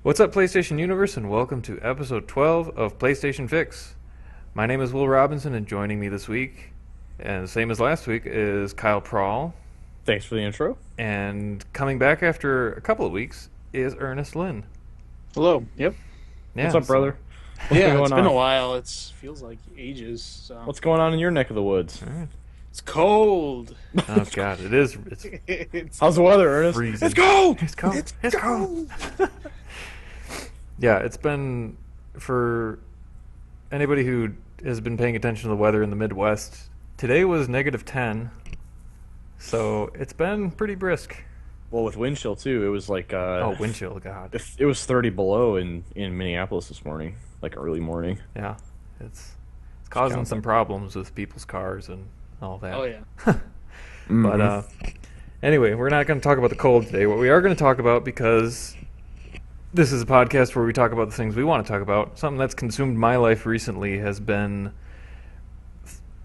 What's up, PlayStation Universe, and welcome to episode 12 of PlayStation Fix. My name is Will Robinson, and joining me this week, and the same as last week, is Kyle Prahl. Thanks for the intro. And coming back after a couple of weeks is Ernest Lin. Hello. Yep. Yeah, What's up, brother? It's been a while. It feels like ages. So. What's going on in your neck of the woods? All right. It's cold. Oh, God, it is. It's How's the weather, Ernest? freezing. It's cold! It's cold. It's cold. Yeah, it's been, for anybody who has been paying attention to the weather in the Midwest, today was -10, so it's been pretty brisk. Well, with wind chill, too, it was like... Wind chill, God. It was 30 below in Minneapolis this morning, like early morning. Yeah, it's causing some problems with people's cars and all that. Oh yeah. But anyway, we're not going to talk about the cold today. What we are going to talk about, because this is a podcast where we talk about the things we want to talk about, something that's consumed my life recently has been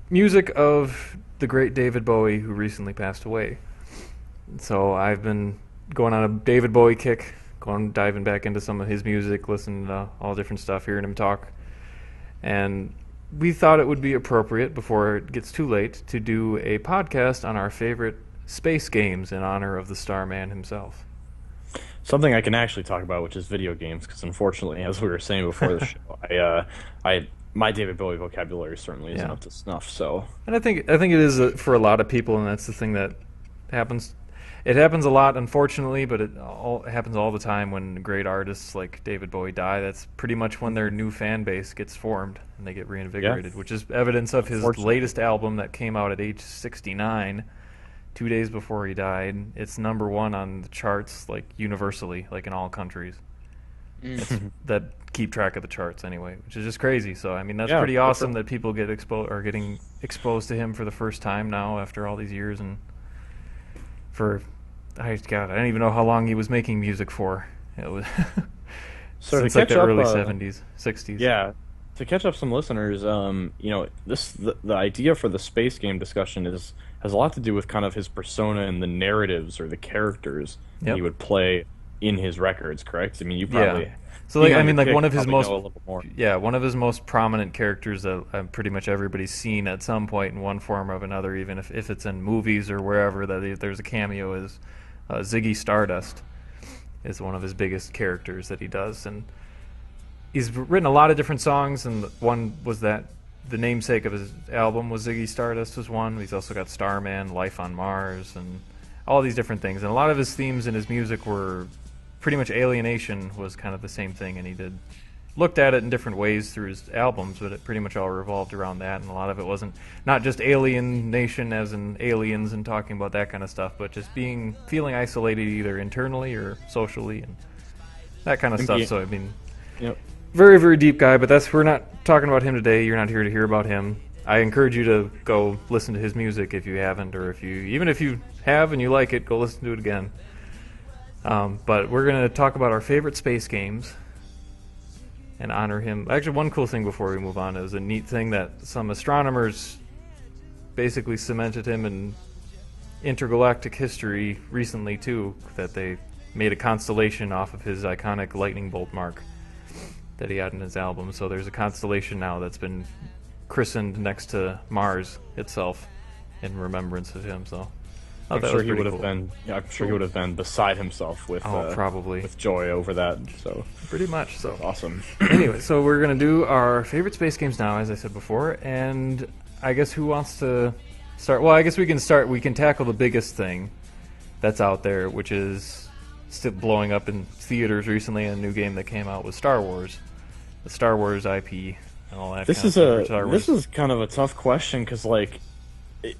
music of the great David Bowie, who recently passed away. So I've been going on a David Bowie kick, diving back into some of his music, listening to all different stuff, hearing him talk. And we thought it would be appropriate, before it gets too late, to do a podcast on our favorite space games in honor of the Starman himself. Something I can actually talk about, which is video games, because unfortunately, as we were saying before the show, my David Bowie vocabulary certainly isn't up to snuff. So, and I think it is for a lot of people, and that's the thing that happens. It happens a lot, unfortunately, but it happens all the time when great artists like David Bowie die. That's pretty much when their new fan base gets formed and they get reinvigorated, which is evidence of his latest album that came out at age 69. 2 days before he died. It's #1 on the charts, like universally, like in all countries. That keep track of the charts anyway, which is just crazy. So I mean, that's pretty awesome that people getting exposed to him for the first time now after all these years. And I don't even know how long he was making music for. It was so since to like catch the up, early 70s, 60s. Yeah, to catch up some listeners, the idea for the space game discussion has a lot to do with kind of his persona and the narratives or the characters that he would play in his records. Correct? I mean, you probably. Yeah. So like, I mean, like one of his most prominent characters that pretty much everybody's seen at some point in one form or another, even if it's in movies or wherever that there's a cameo, is Ziggy Stardust is one of his biggest characters that he does, and he's written a lot of different songs, and one was that the namesake of his album was Ziggy Stardust was one. He's also got Starman, Life on Mars, and all these different things, and a lot of his themes in his music were pretty much alienation was kind of the same thing, and he looked at it in different ways through his albums, but it pretty much all revolved around that, and a lot of it wasn't not just alienation as in aliens and talking about that kind of stuff, but just feeling isolated either internally or socially and that kind of stuff. So I mean, very, very deep guy, but we're not talking about him today. You're not here to hear about him. I encourage you to go listen to his music if you haven't, or even if you have and you like it, go listen to it again. But we're going to talk about our favorite space games and honor him. Actually, one cool thing before we move on is a neat thing that some astronomers basically cemented him in intergalactic history recently, too, that they made a constellation off of his iconic lightning bolt mark that he had in his album. So there's a constellation now that's been christened next to Mars itself in remembrance of him. So I'm sure he would have been. Yeah, I'm sure he would have been beside himself with probably with joy over that. So pretty much. So awesome. Anyway, so we're gonna do our favorite space games now, as I said before, and I guess who wants to start? Well, I guess we can start. We can tackle the biggest thing that's out there, which is still blowing up in theaters recently. A new game that came out was Star Wars, the Star Wars IP, and all that. This is kind of a tough question because, like, I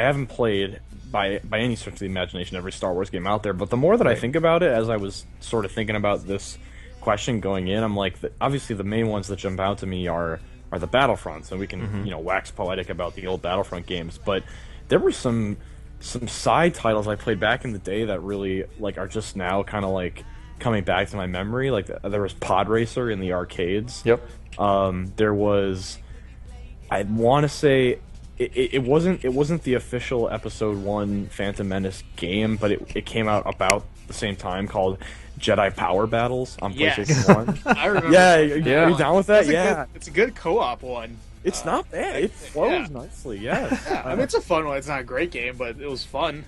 haven't played by any stretch of the imagination every Star Wars game out there. But the more that I think about it, as I was sort of thinking about this question going in, I'm like, obviously the main ones that jump out to me are the Battlefronts, and we can wax poetic about the old Battlefront games. But there were some side titles I played back in the day that really are just now kind of like coming back to my memory. Like there was Pod Racer in the arcades. Yep. There was, I want to say, it wasn't the official Episode 1 Phantom Menace game, but it came out about the same time called Jedi Power Battles on Yes. PlayStation 1. I remember. Yeah, Yeah. are you down with that? It's a good co-op one. It's not bad. It flows nicely. Yes. Yeah, I mean, it's a fun one. It's not a great game, but it was fun.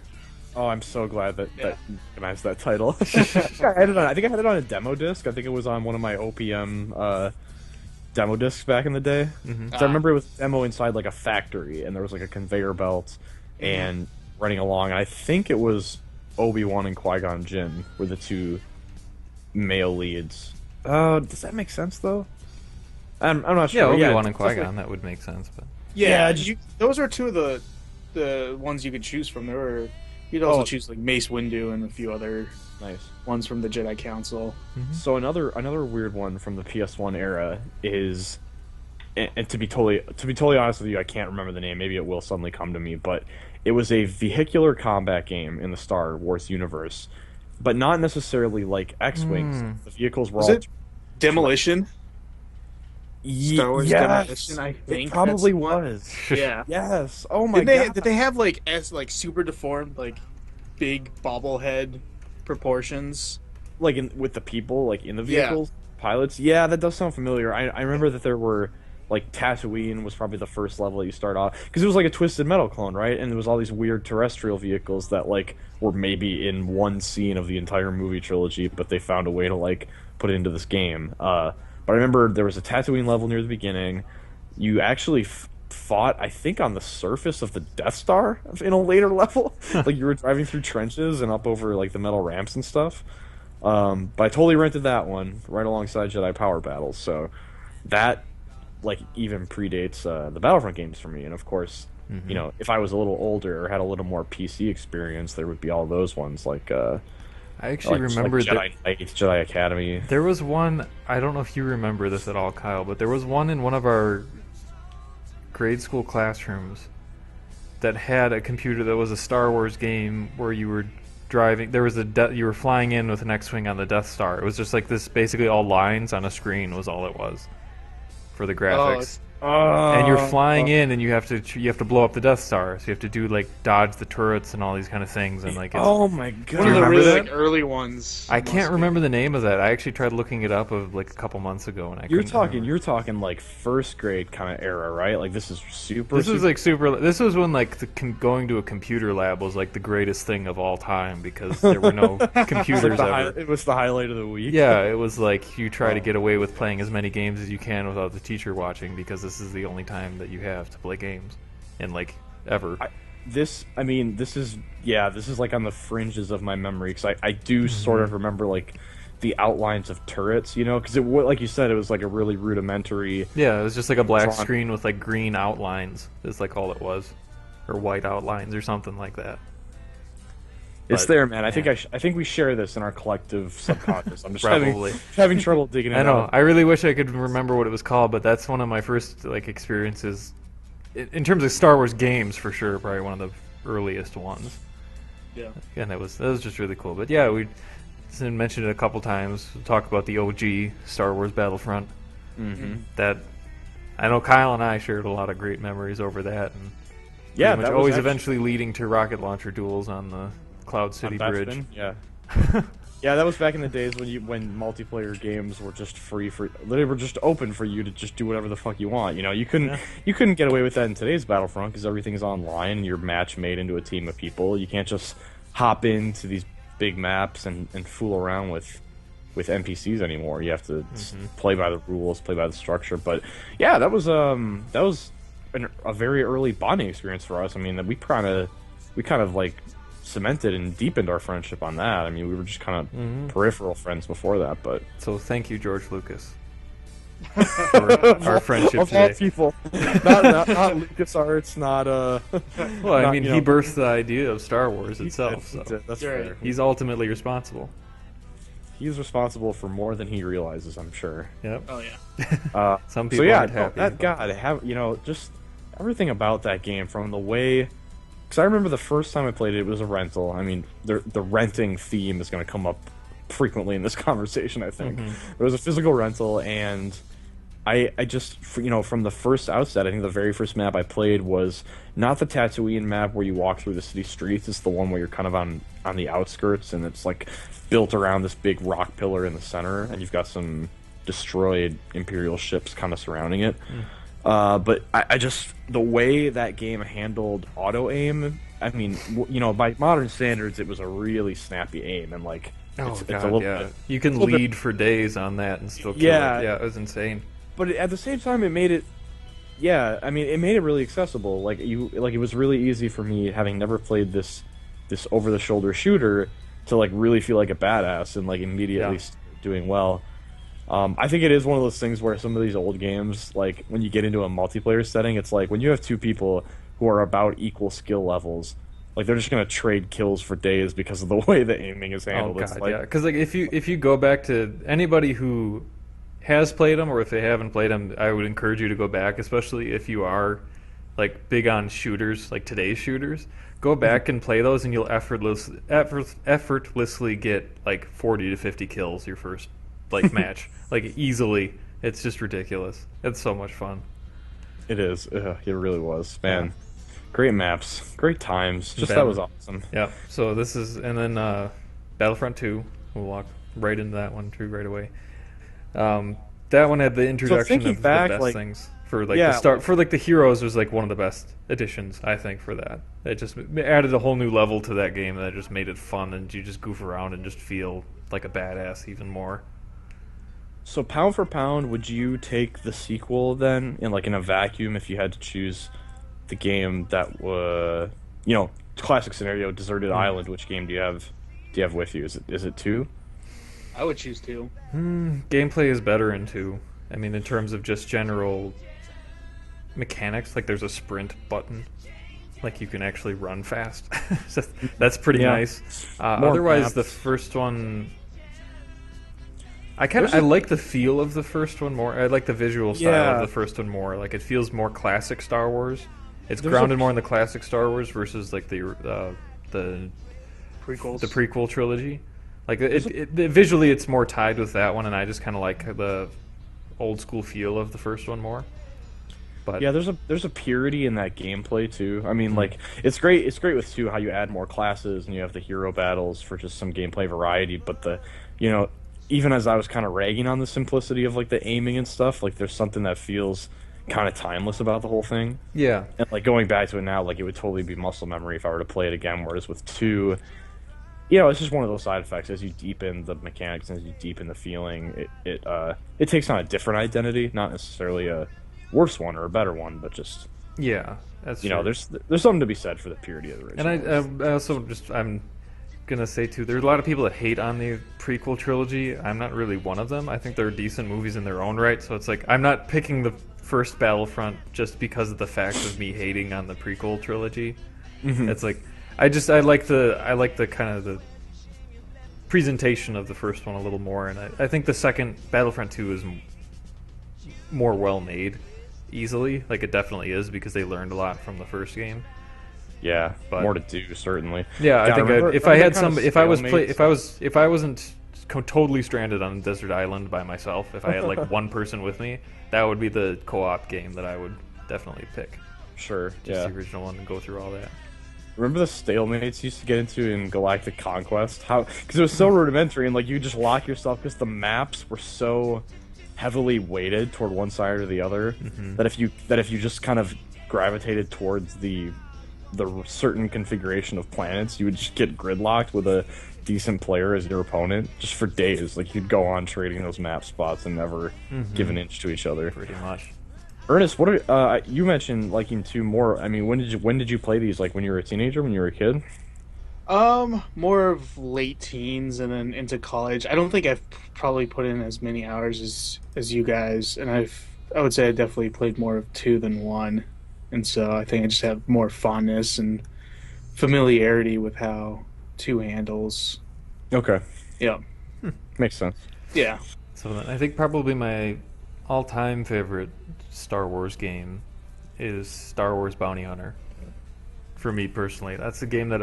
Oh, I'm so glad that recognized that title. I think I had it on a demo disc. I think it was on one of my OPM demo discs back in the day. So I remember it was a demo inside like a factory, and there was like a conveyor belt and running along. And I think it was Obi-Wan and Qui-Gon Jinn were the two male leads. Does that make sense though? I'm not sure. Yeah, Obi-Wan and Qui-Gon, that would make sense. But those are two of the ones you could choose from. You'd also choose like Mace Windu and a few other ones from the Jedi Council. So another weird one from the PS1 era is, and to be totally honest with you, I can't remember the name. Maybe it will suddenly come to me, but it was a vehicular combat game in the Star Wars universe, but not necessarily like X-wings. The vehicles were all Demolition. Star Wars Demolition, I think it probably was. Yeah. Yes. Oh my god. Did they have like super deformed like big bobblehead proportions? Like with the people like in the vehicles, pilots. Yeah, that does sound familiar. I remember that there were like Tatooine was probably the first level you start off because it was like a Twisted Metal clone, right? And there was all these weird terrestrial vehicles that like were maybe in one scene of the entire movie trilogy, but they found a way to like put it into this game. But I remember there was a Tatooine level near the beginning. You actually fought, I think, on the surface of the Death Star in a later level. Like you were driving through trenches and up over like the metal ramps and stuff. But I totally rented that one right alongside Jedi Power Battles. So that like even predates the Battlefront games for me. And of course, you know, if I was a little older or had a little more PC experience, there would be all those ones like. I actually remember Jedi Knights, Jedi Academy. There was one, I don't know if you remember this at all, Kyle, but there was one in one of our grade school classrooms that had a computer that was a Star Wars game where you were driving, you were flying in with an X-Wing on the Death Star. It was just like this, basically all lines on a screen was all it was for the graphics. And you're flying in, and you have to blow up the Death Star. So you have to do like dodge the turrets and all these kind of things. And like, oh my god, one of the really like, early ones. I can't remember the name of that. I actually tried looking it up like a couple months ago, and you're talking like first grade kind of era, right? Like this is super. This was when like going to a computer lab was like the greatest thing of all time because there were no computers ever. It was the highlight of the week. Yeah, it was like you try to get away with playing as many games as you can without the teacher watching because this is the only time that you have to play games and like ever. This is like on the fringes of my memory because I do sort of remember like the outlines of turrets, you know, because it like you said, it was like a really rudimentary. Yeah, it was just like a black screen with like green outlines. Is like all it was, or white outlines or something like that. It's there, man. I think we share this in our collective subconscious. I'm just probably having trouble digging it out. I know. I really wish I could remember what it was called, but that's one of my first like experiences in terms of Star Wars games for sure. Probably one of the earliest ones. Yeah. And that was just really cool. But yeah, we mentioned it a couple times. We'll talk about the OG Star Wars Battlefront. That I know Kyle and I shared a lot of great memories over that, and yeah, that was always eventually leading to rocket launcher duels on the Cloud City Bridge. Yeah. Yeah, that was back in the days when multiplayer games were just they were just open for you to just do whatever the fuck you want. You know, you couldn't get away with that in today's Battlefront because everything's online and you're match made into a team of people. You can't just hop into these big maps and fool around with NPCs anymore. You have to play by the rules, play by the structure. But yeah, that was a very early bonding experience for us. I mean, we kind of like cemented and deepened our friendship on that. I mean, we were just kind of peripheral friends before that, but so thank you, George Lucas, for our friendship of today. All people, not LucasArts, not Well, I mean, he birthed the idea of Star Wars itself. He so did. That's fair. He's ultimately responsible. He's responsible for more than he realizes, I'm sure. Yep. Oh yeah. Some people aren't happy. That God, just everything about that game from the way. Because I remember the first time I played it, it was a rental. I mean, the renting theme is going to come up frequently in this conversation, I think. It was a physical rental, and I just, from the first outset, I think the very first map I played was not the Tatooine map where you walk through the city streets. It's the one where you're kind of on the outskirts, and it's like built around this big rock pillar in the center, and you've got some destroyed Imperial ships kind of surrounding it. But I just, the way that game handled auto aim, I mean, by modern standards, it was a really snappy aim, and like, it's a little bit, you can lead for days on that and still kill it. Yeah, it was insane. But at the same time, it made it, I mean, it made it really accessible. Like it was really easy for me, having never played this over-the-shoulder shooter, to like really feel like a badass and like immediately doing well. I think it is one of those things where some of these old games, like when you get into a multiplayer setting, it's like when you have two people who are about equal skill levels, like they're just gonna trade kills for days because of the way the aiming is handled. Oh god, because like if you go back to anybody who has played them, or if they haven't played them, I would encourage you to go back, especially if you are like big on shooters, like today's shooters. Go back and play those, and you'll effortlessly get like 40 to 50 kills your first like match, like easily. It's just ridiculous. It's so much fun. It is. It really was, man. Yeah. Great maps, great times. That was awesome. Yeah. So this is, and then Battlefront 2. We'll walk right into that one too right away. That one had the introduction of the best things for like the start for like the heroes was like one of the best additions, I think, for that. It just added a whole new level to that game that just made it fun, and you just goof around and just feel like a badass even more. So pound for pound, would you take the sequel then in a vacuum if you had to choose the game that was, classic scenario, deserted island? Which game do you have with you? Is it 2? I would choose 2. Gameplay is better in 2. I mean, in terms of just general mechanics, like there's a sprint button, like you can actually run fast. So that's pretty nice. Otherwise, maps. The first one, I like the feel of the first one more. I like the visual style of the first one more. Like it feels more classic Star Wars. It's grounded more in the classic Star Wars versus like the prequels, the prequel trilogy. Like visually, it's more tied with that one, and I just kind of like the old school feel of the first one more. But yeah, there's a purity in that gameplay too. I mean, like it's great with 2 how you add more classes and you have the hero battles for just some gameplay variety. But even as I was kind of ragging on the simplicity of like the aiming and stuff, like there's something that feels kind of timeless about the whole thing. Yeah, and like going back to it now, like it would totally be muscle memory if I were to play it again. Whereas with 2. It's just one of those side effects. As you deepen the mechanics and as you deepen the feeling, it takes on a different identity, not necessarily a worse one or a better one, but just that's true. There's something to be said for the purity of the original. And I also I'm gonna say too, there's a lot of people that hate on the prequel trilogy. I'm not really one of them. I think they're decent movies in their own right. So it's like I'm not picking the first Battlefront just because of the fact of me hating on the prequel trilogy. Mm-hmm. It's like I like the kind of the presentation of the first one a little more, and I think the second Battlefront 2 is more well made, easily. Like it definitely is because they learned a lot from the first game. Yeah, but more to do certainly. Yeah, I think if I wasn't totally stranded on a desert island by myself, if I had like one person with me, that would be the co-op game that I would definitely pick. Sure, just the original one and go through all that. Remember the stalemates you used to get into in Galactic Conquest? Because it was so rudimentary, and like you just lock yourself because the maps were so heavily weighted toward one side or the other that if you just kind of gravitated towards the certain configuration of planets, you would just get gridlocked with a decent player as your opponent just for days. Like you'd go on trading those map spots and never give an inch to each other. Pretty much. Ernest, what are you mentioned liking 2 more? I mean, when did you play these? Like when you were a teenager, when you were a kid? More of late teens and then into college. I don't think I've probably put in as many hours as you guys, and I would say I definitely played more of 2 than 1, and so I think I just have more fondness and familiarity with how 2 handles. Okay. Yeah. Makes sense. Yeah. So I think probably my all-time favorite Star Wars game is Star Wars Bounty Hunter. For me personally, that's a game that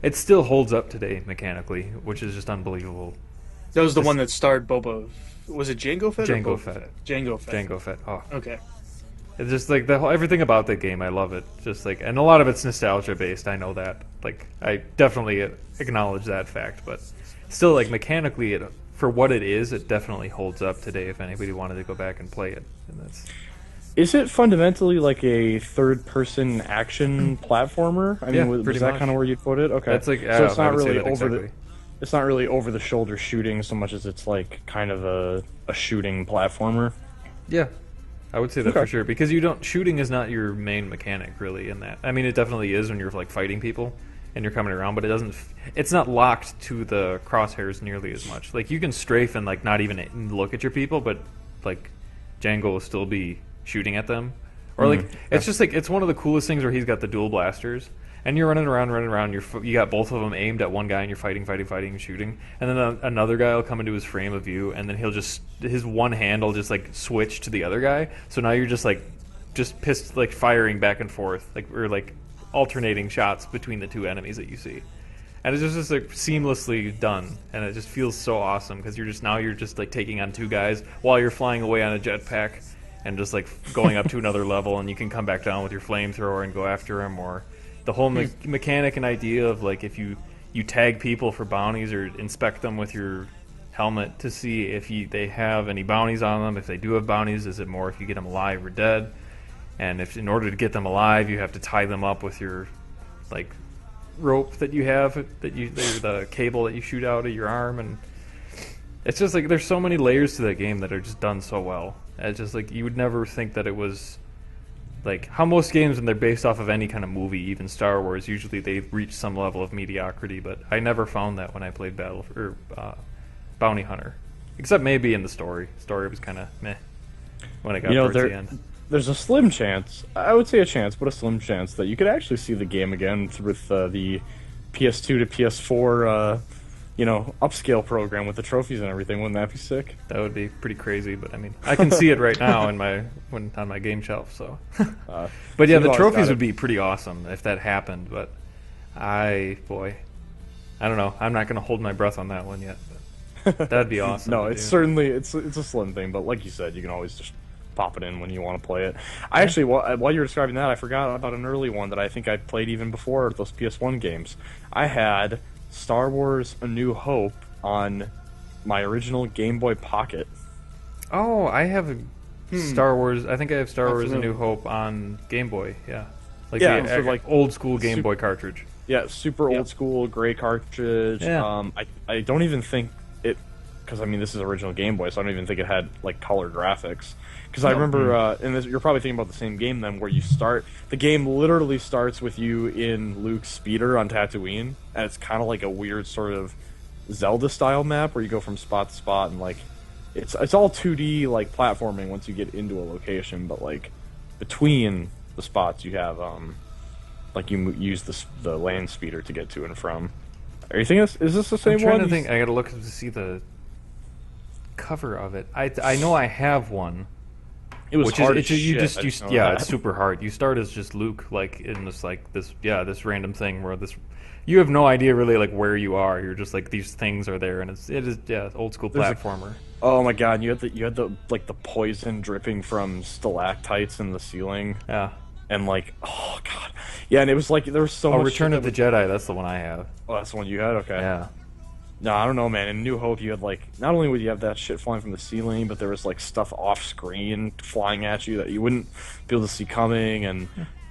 it still holds up today mechanically, which is just unbelievable. That was the one that starred Boba Was it Jango Fett? Jango Fett. Jango Fett. Jango Fett. Oh, Okay. it's just like the whole, everything about that game. I love it. Just like, and a lot of it's nostalgia based. I know that. Like, I definitely acknowledge that fact, but still, like mechanically, for what it is, it definitely holds up today. If anybody wanted to go back and play it, and that's. Is it fundamentally like a third-person action platformer? I mean, is that kind of where you'd put it? Okay, that's like, so it's not really it's not really over-the-shoulder shooting so much as it's like kind of a shooting platformer. Yeah, I would say that for sure, because shooting is not your main mechanic really in that. I mean, it definitely is when you're like fighting people and you're coming around, but it's not locked to the crosshairs nearly as much. Like, you can strafe and like not even look at your people, but like Django will still be shooting at them. Or like, it's just like, it's one of the coolest things where he's got the dual blasters and you're running around, you got both of them aimed at one guy and you're fighting and shooting, and then another guy will come into his frame of view and then his one hand will just like switch to the other guy, so now you're just pissed, like firing back and forth, like, or like alternating shots between the two enemies that you see, and it's just like seamlessly done, and it just feels so awesome because you're just like taking on two guys while you're flying away on a jetpack and just like going up to another level, and you can come back down with your flamethrower and go after him. Or the whole mechanic and idea of like, if you tag people for bounties or inspect them with your helmet to see if they have any bounties on them. If they do have bounties, is it more if you get them alive or dead? And if in order to get them alive, you have to tie them up with your like rope that you have, the cable that you shoot out of your arm. And it's just like, there's so many layers to that game that are just done so well. It's just like, you would never think that it was like how most games, when they're based off of any kind of movie, even Star Wars, usually they reach some level of mediocrity. But I never found that when I played Bounty Hunter, except maybe in the story. Story was kind of meh when it got towards the end. There's a slim chance, I would say a chance, but a slim chance that you could actually see the game again with the PS2 to PS4 upscale program with the trophies and everything. Wouldn't that be sick? That would be pretty crazy, but I mean, I can see it right now on my game shelf. So, but yeah, the trophies would be pretty awesome if that happened. But I don't know. I'm not going to hold my breath on that one yet. But that'd be awesome. No, it's certainly it's a slim thing, but like you said, you can always just pop it in when you want to play it. I actually, while you were describing that, I forgot about an early one that I think I played even before those PS1 games. I had Star Wars A New Hope on my original Game Boy Pocket. Oh, I have Star Wars. I think I have Star Wars A New Hope on Game Boy. Yeah, like old school Game Boy cartridge. Yeah, super old school gray cartridge. Yeah. I don't even think it, because I mean this is original Game Boy, so I don't even think it had like color graphics. Because I remember, and you're probably thinking about the same game then, where the game literally starts with you in Luke's speeder on Tatooine, and it's kind of like a weird sort of Zelda-style map where you go from spot to spot, and like, it's all 2D like platforming once you get into a location, but like, between the spots you have, like you use the land speeder to get to and from. Are you thinking, is this the same one? I'm trying to think, I gotta look to see the cover of it. I know I have one. It was hard as shit. It's super hard. You start as just Luke, like in this random thing where you have no idea really like where you are. You're just like, these things are there, and it is old school platformer. Oh my god, you had the like the poison dripping from stalactites in the ceiling. Yeah. And like, oh god, yeah, and it was like there was so much. Return of the Jedi. That's the one I have. Oh, that's the one you had. Okay. Yeah. No, I don't know, man. In New Hope, you had like, not only would you have that shit flying from the ceiling, but there was like stuff off screen flying at you that you wouldn't be able to see coming, and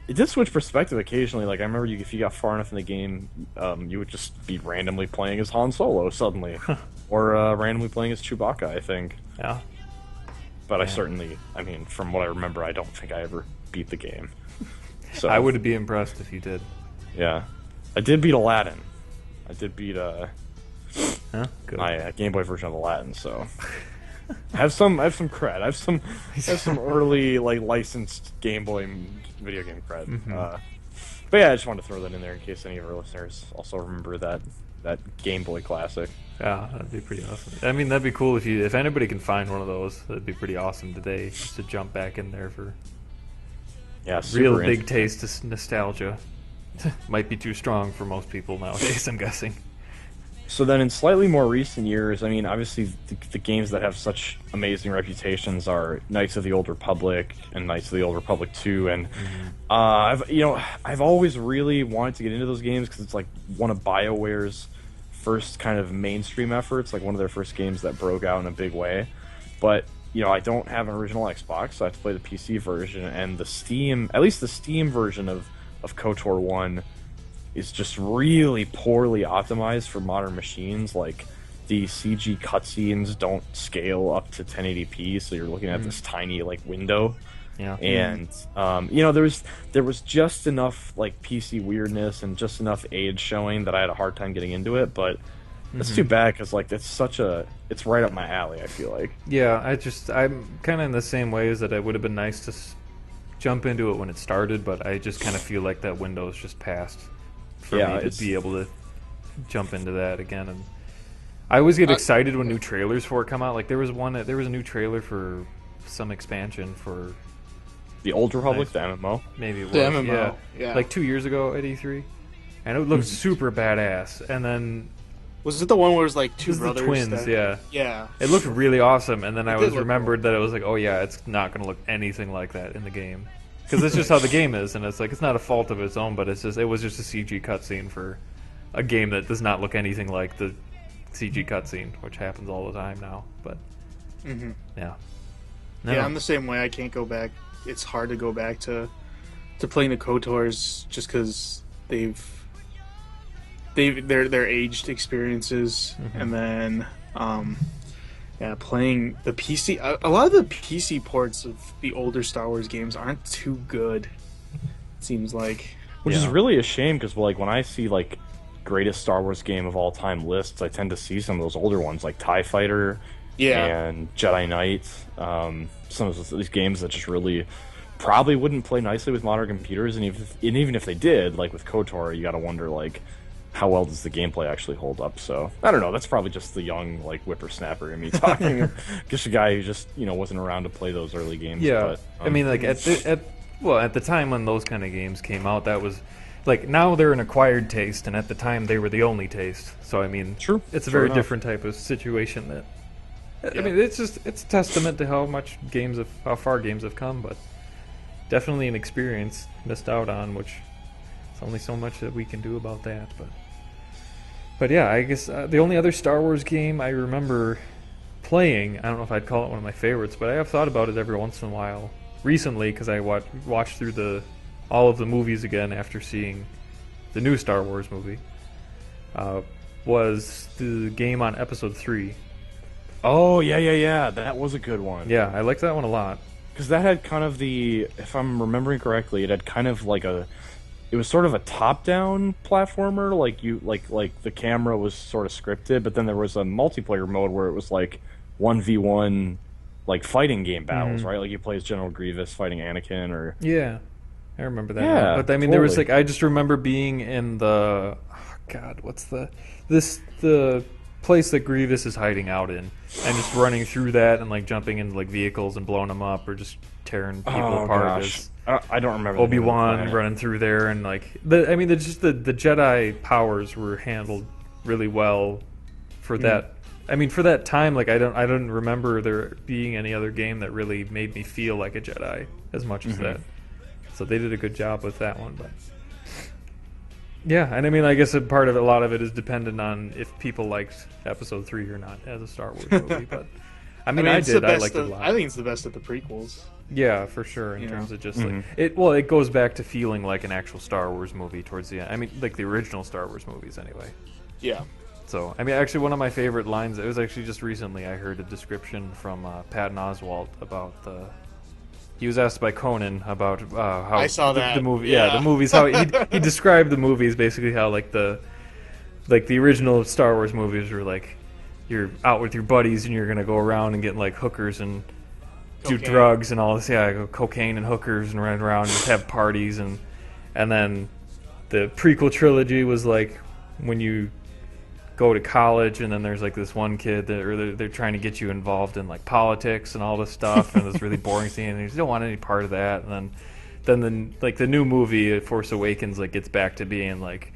it did switch perspective occasionally. Like I remember, if you got far enough in the game, you would just be randomly playing as Han Solo suddenly, or randomly playing as Chewbacca, I think. Yeah. But I mean, from what I remember, I don't think I ever beat the game. So I would be impressed if you did. Yeah, I did beat Aladdin. I did beat Good. my Game Boy version of Aladdin, so I have some cred. I have some early like licensed Game Boy video game cred. Mm-hmm. But yeah, I just wanted to throw that in there in case any of our listeners also remember that Game Boy classic. Yeah, that'd be pretty awesome. I mean, that'd be cool if anybody can find one of those. That'd be pretty awesome today, just to jump back in there for real big taste of nostalgia. Might be too strong for most people nowadays, I'm guessing. So then in slightly more recent years, I mean, obviously the games that have such amazing reputations are Knights of the Old Republic and Knights of the Old Republic 2, and I've always really wanted to get into those games because it's like one of BioWare's first kind of mainstream efforts, like one of their first games that broke out in a big way. But I don't have an original Xbox, so I have to play the PC version, and at least the Steam version of KOTOR 1 is just really poorly optimized for modern machines. Like, the CG cutscenes don't scale up to 1080p, so you're looking at this tiny like window. Yeah. And there was just enough like PC weirdness and just enough age showing that I had a hard time getting into it, but it's too bad because like it's right up my alley, I feel like. Yeah, I'm kind of in the same way, as that it would have been nice to jump into it when it started, but I just kind of feel like that window is just passed for me to be able to jump into that again. And I always get excited when new trailers for it come out. Like there was a new trailer for some expansion for the Old Republic, the MMO. Maybe it was. The MMO, yeah. Like 2 years ago at E3, and it looked super badass. And then was it the one where it was like two brothers? The twins, yeah. Yeah. It looked really awesome, and then I remembered that it was like, oh yeah, it's not going to look anything like that in the game. Because it's just how the game is, and it's like it's not a fault of its own, but it was just a CG cutscene for a game that does not look anything like the CG cutscene, which happens all the time now. But yeah, yeah, I'm the same way. I can't go back. It's hard to go back to playing the KOTORs just because they're aged experiences, and then playing the PC. A lot of the PC ports of the older Star Wars games aren't too good. It seems like, which is really a shame because like when I see like greatest Star Wars game of all time lists, I tend to see some of those older ones like TIE Fighter, and Jedi Knight. Some of these games that just really probably wouldn't play nicely with modern computers, and even if they did, like with KOTOR, you got to wonder like, how well does the gameplay actually hold up? So I don't know. That's probably just the young like whippersnapper in me talking. Just a guy who just wasn't around to play those early games. Yeah, but, I mean, like at the time when those kind of games came out, that was like, now they're an acquired taste, and at the time they were the only taste. So I mean, it's a very different type of situation. That I mean, it's a testament to how far games have come, but definitely an experience missed out on, which it's only so much that we can do about that. But yeah, I guess the only other Star Wars game I remember playing, I don't know if I'd call it one of my favorites, but I have thought about it every once in a while recently because I watched through all of the movies again after seeing the new Star Wars movie, was the game on Episode 3. Oh, yeah. That was a good one. Yeah, I liked that one a lot. Because that had kind of if I'm remembering correctly, it had kind of like it was sort of a top-down platformer, like the camera was sort of scripted, but then there was a multiplayer mode where it was like 1v1 like fighting game battles, right? Like you play as General Grievous fighting Anakin, or I remember that. Yeah, but I mean, there was like, I just remember being in the the place that Grievous is hiding out in, and just running through that and like jumping into like vehicles and blowing them up, or just tearing people apart. I don't remember. Obi-Wan running through there, and like the Jedi powers were handled really well for that. I mean, for that time, like I don't remember there being any other game that really made me feel like a Jedi as much as that. So they did a good job with that one, but yeah, and I mean, I guess a lot of it is dependent on if people liked Episode 3 or not as a Star Wars movie. But I mean, I liked it a lot. I think it's the best of the prequels. Yeah, for sure. In terms of just like it goes back to feeling like an actual Star Wars movie towards the end. I mean, like the original Star Wars movies, anyway. Yeah. So, I mean, actually, one of my favorite lines. It was actually just recently I heard a description from Patton Oswalt about the. He was asked by Conan about how I saw the movie. Yeah, the movies. How he described the movies, basically how like the original Star Wars movies were like, you're out with your buddies and you're gonna go around and get like hookers and do drugs and all this. Yeah, cocaine and hookers and run around and just have parties, and then the prequel trilogy was like when you go to college, and then there's like this one kid that they're trying to get you involved in like politics and all this stuff, and it's really boring scene, and you don't want any part of that. And then like the new movie Force Awakens like gets back to being like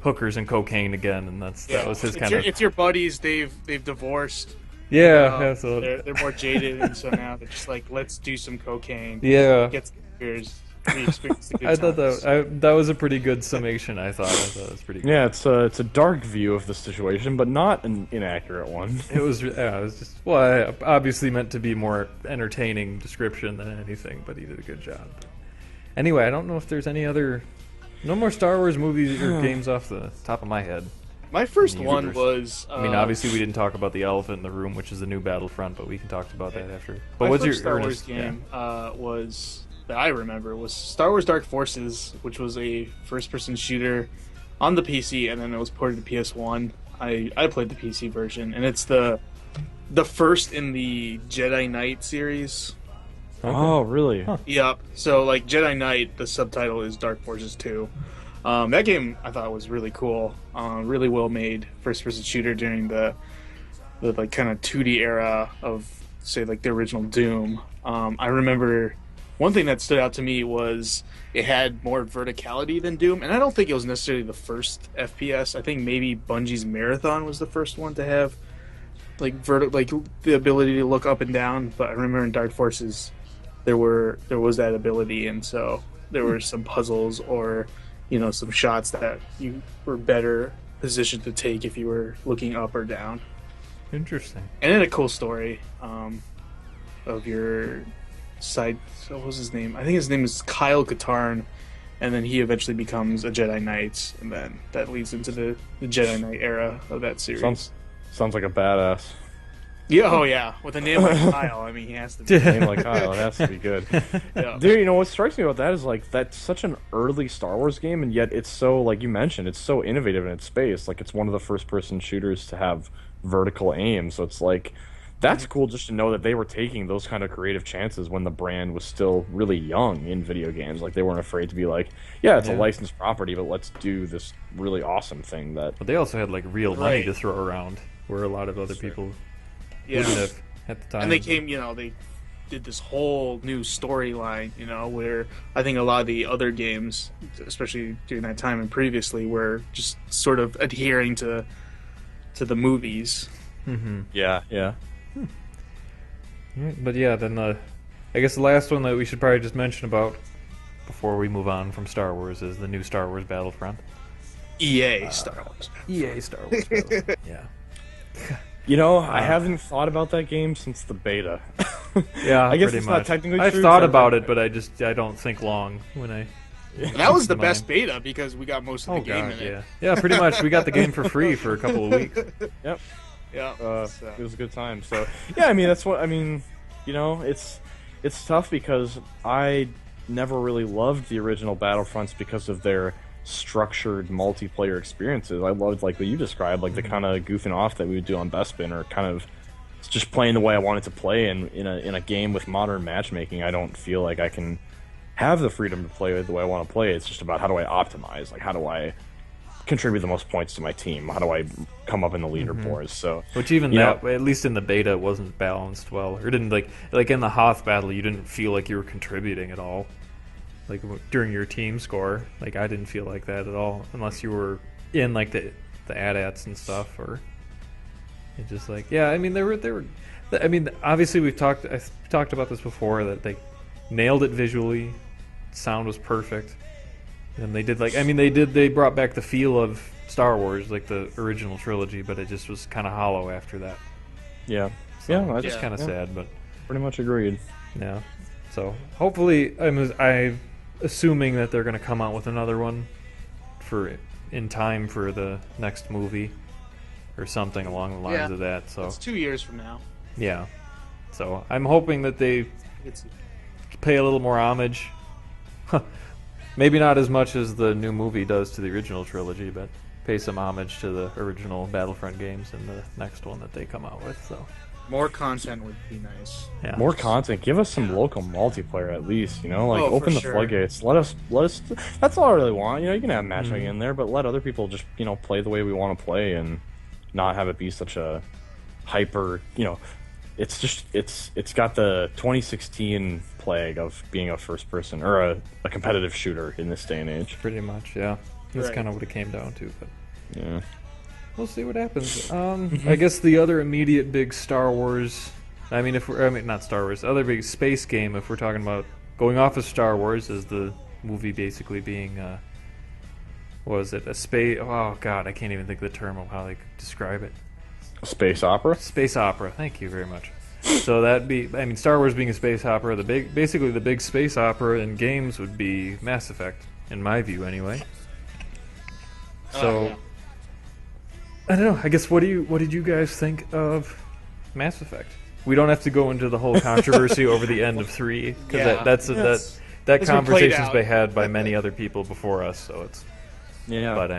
hookers and cocaine again, and that was his kind of. It's your buddies. They've divorced. Yeah, absolutely. They're more jaded, and so now they're just like, let's do some cocaine. Yeah, get some beers. Re-experience the good I thought times. that was a pretty good summation. I thought it was pretty good. Yeah, it's a dark view of the situation, but not an inaccurate one. It was just obviously meant to be more entertaining description than anything, but he did a good job. Anyway, I don't know if there's no more Star Wars movies or games off the top of my head. My first one was. I mean, obviously we didn't talk about the elephant in the room, which is the new Battlefront, but we can talk about that after. But what's your Star Wars game? Was that I remember was Star Wars Dark Forces, which was a first-person shooter on the PC, and then it was ported to PS1. I played the PC version, and it's the first in the Jedi Knight series. Okay. Oh, really? Huh. Yep. So, like, Jedi Knight, the subtitle is Dark Forces 2. That game I thought was really cool. Really well made first-person shooter during the like kind of 2D era of, say, like the original Doom. I remember one thing that stood out to me was it had more verticality than Doom, and I don't think it was necessarily the first FPS. I think maybe Bungie's Marathon was the first one to have like the ability to look up and down. But I remember in Dark Forces there was that ability, and so there were some puzzles or some shots that you were better positioned to take if you were looking up or down. Interesting. And then a cool story of your side. So what was his name? I think his name is Kyle Katarn, and then he eventually becomes a Jedi Knight, and then that leads into the Jedi Knight era of that series. Sounds like a badass. Yeah, oh yeah, with a name like Kyle, I mean, he has to be. A name like Kyle, it has to be good. Yeah. Dude, what strikes me about that is like that's such an early Star Wars game, and yet it's so, like you mentioned, it's so innovative in its space. Like it's one of the first-person shooters to have vertical aim, so it's like that's cool just to know that they were taking those kind of creative chances when the brand was still really young in video games. Like they weren't afraid to be like, yeah, it's a licensed property, but let's do this really awesome thing that. But they also had like real money to throw around, where a lot of other people. Wouldn't have at the time. And they came, they did this whole new storyline, where I think a lot of the other games, especially during that time and previously, were just sort of adhering to the movies. Mm-hmm. Yeah. But yeah, then I guess the last one that we should probably just mention about before we move on from Star Wars is the new Star Wars Battlefront. EA Star Wars. EA Star Wars Battlefront. Yeah. I haven't thought about that game since the beta. Yeah, I guess pretty it's much. not technically I've true. thought about it, but I don't think long when I. That was the best beta because we got most of the game in it. Yeah, pretty much. We got the game for free for a couple of weeks. Yep. Yeah. It was a good time. So yeah, I mean that's what I mean. It's tough because I never really loved the original Battlefronts because of their structured multiplayer experiences. I loved like what you described, like the kind of goofing off that we would do on Bespin, or kind of just playing the way I wanted to play. And in a game with modern matchmaking, I don't feel like I can have the freedom to play the way I want to play. It's just about how do I optimize, like how do I contribute the most points to my team, how do I come up in the leaderboards. So which even that, at least in the beta, wasn't balanced well, or didn't like in the Hoth battle, you didn't feel like you were contributing at all. Like during your team score, like I didn't feel like that at all, unless you were in like the AT-ATs and stuff, or it just like I mean they were. I mean obviously I talked about this before, that they nailed it visually, sound was perfect, and they did they brought back the feel of Star Wars like the original trilogy, but it just was kind of hollow after that. Yeah, so that's just kind of sad, but pretty much agreed. Yeah, so hopefully I'm assuming that they're going to come out with another one in time for the next movie or something along the lines of that. So it's 2 years from now. Yeah. So I'm hoping that they pay a little more homage. Maybe not as much as the new movie does to the original trilogy, but pay some homage to the original Battlefront games in the next one that they come out with. So more content would be nice. Yeah. More content. Give us some local multiplayer at least. Open the floodgates. Let us. That's all I really want. You can have matchmaking in there, but let other people just play the way we want to play and not have it be such a hyper. It's got the 2016 plague of being a first person or a competitive shooter in this day and age. Pretty much, yeah. That's kind of what it came down to. But Yeah. we'll see what happens. I guess the other immediate big Star Wars. Not Star Wars. Other big space game. If we're talking about going off of Star Wars, is the movie basically being. What was it? A space. Oh God, I can't even think of the term of how they describe it. Space opera. Space opera. Thank you very much. So that'd be. Star Wars being a space opera. Basically the big space opera in games would be Mass Effect, in my view, anyway. So. Yeah. I don't know. I guess what did you guys think of Mass Effect? We don't have to go into the whole controversy over the end of 3 because that conversation's been had by many other people before us. So it's But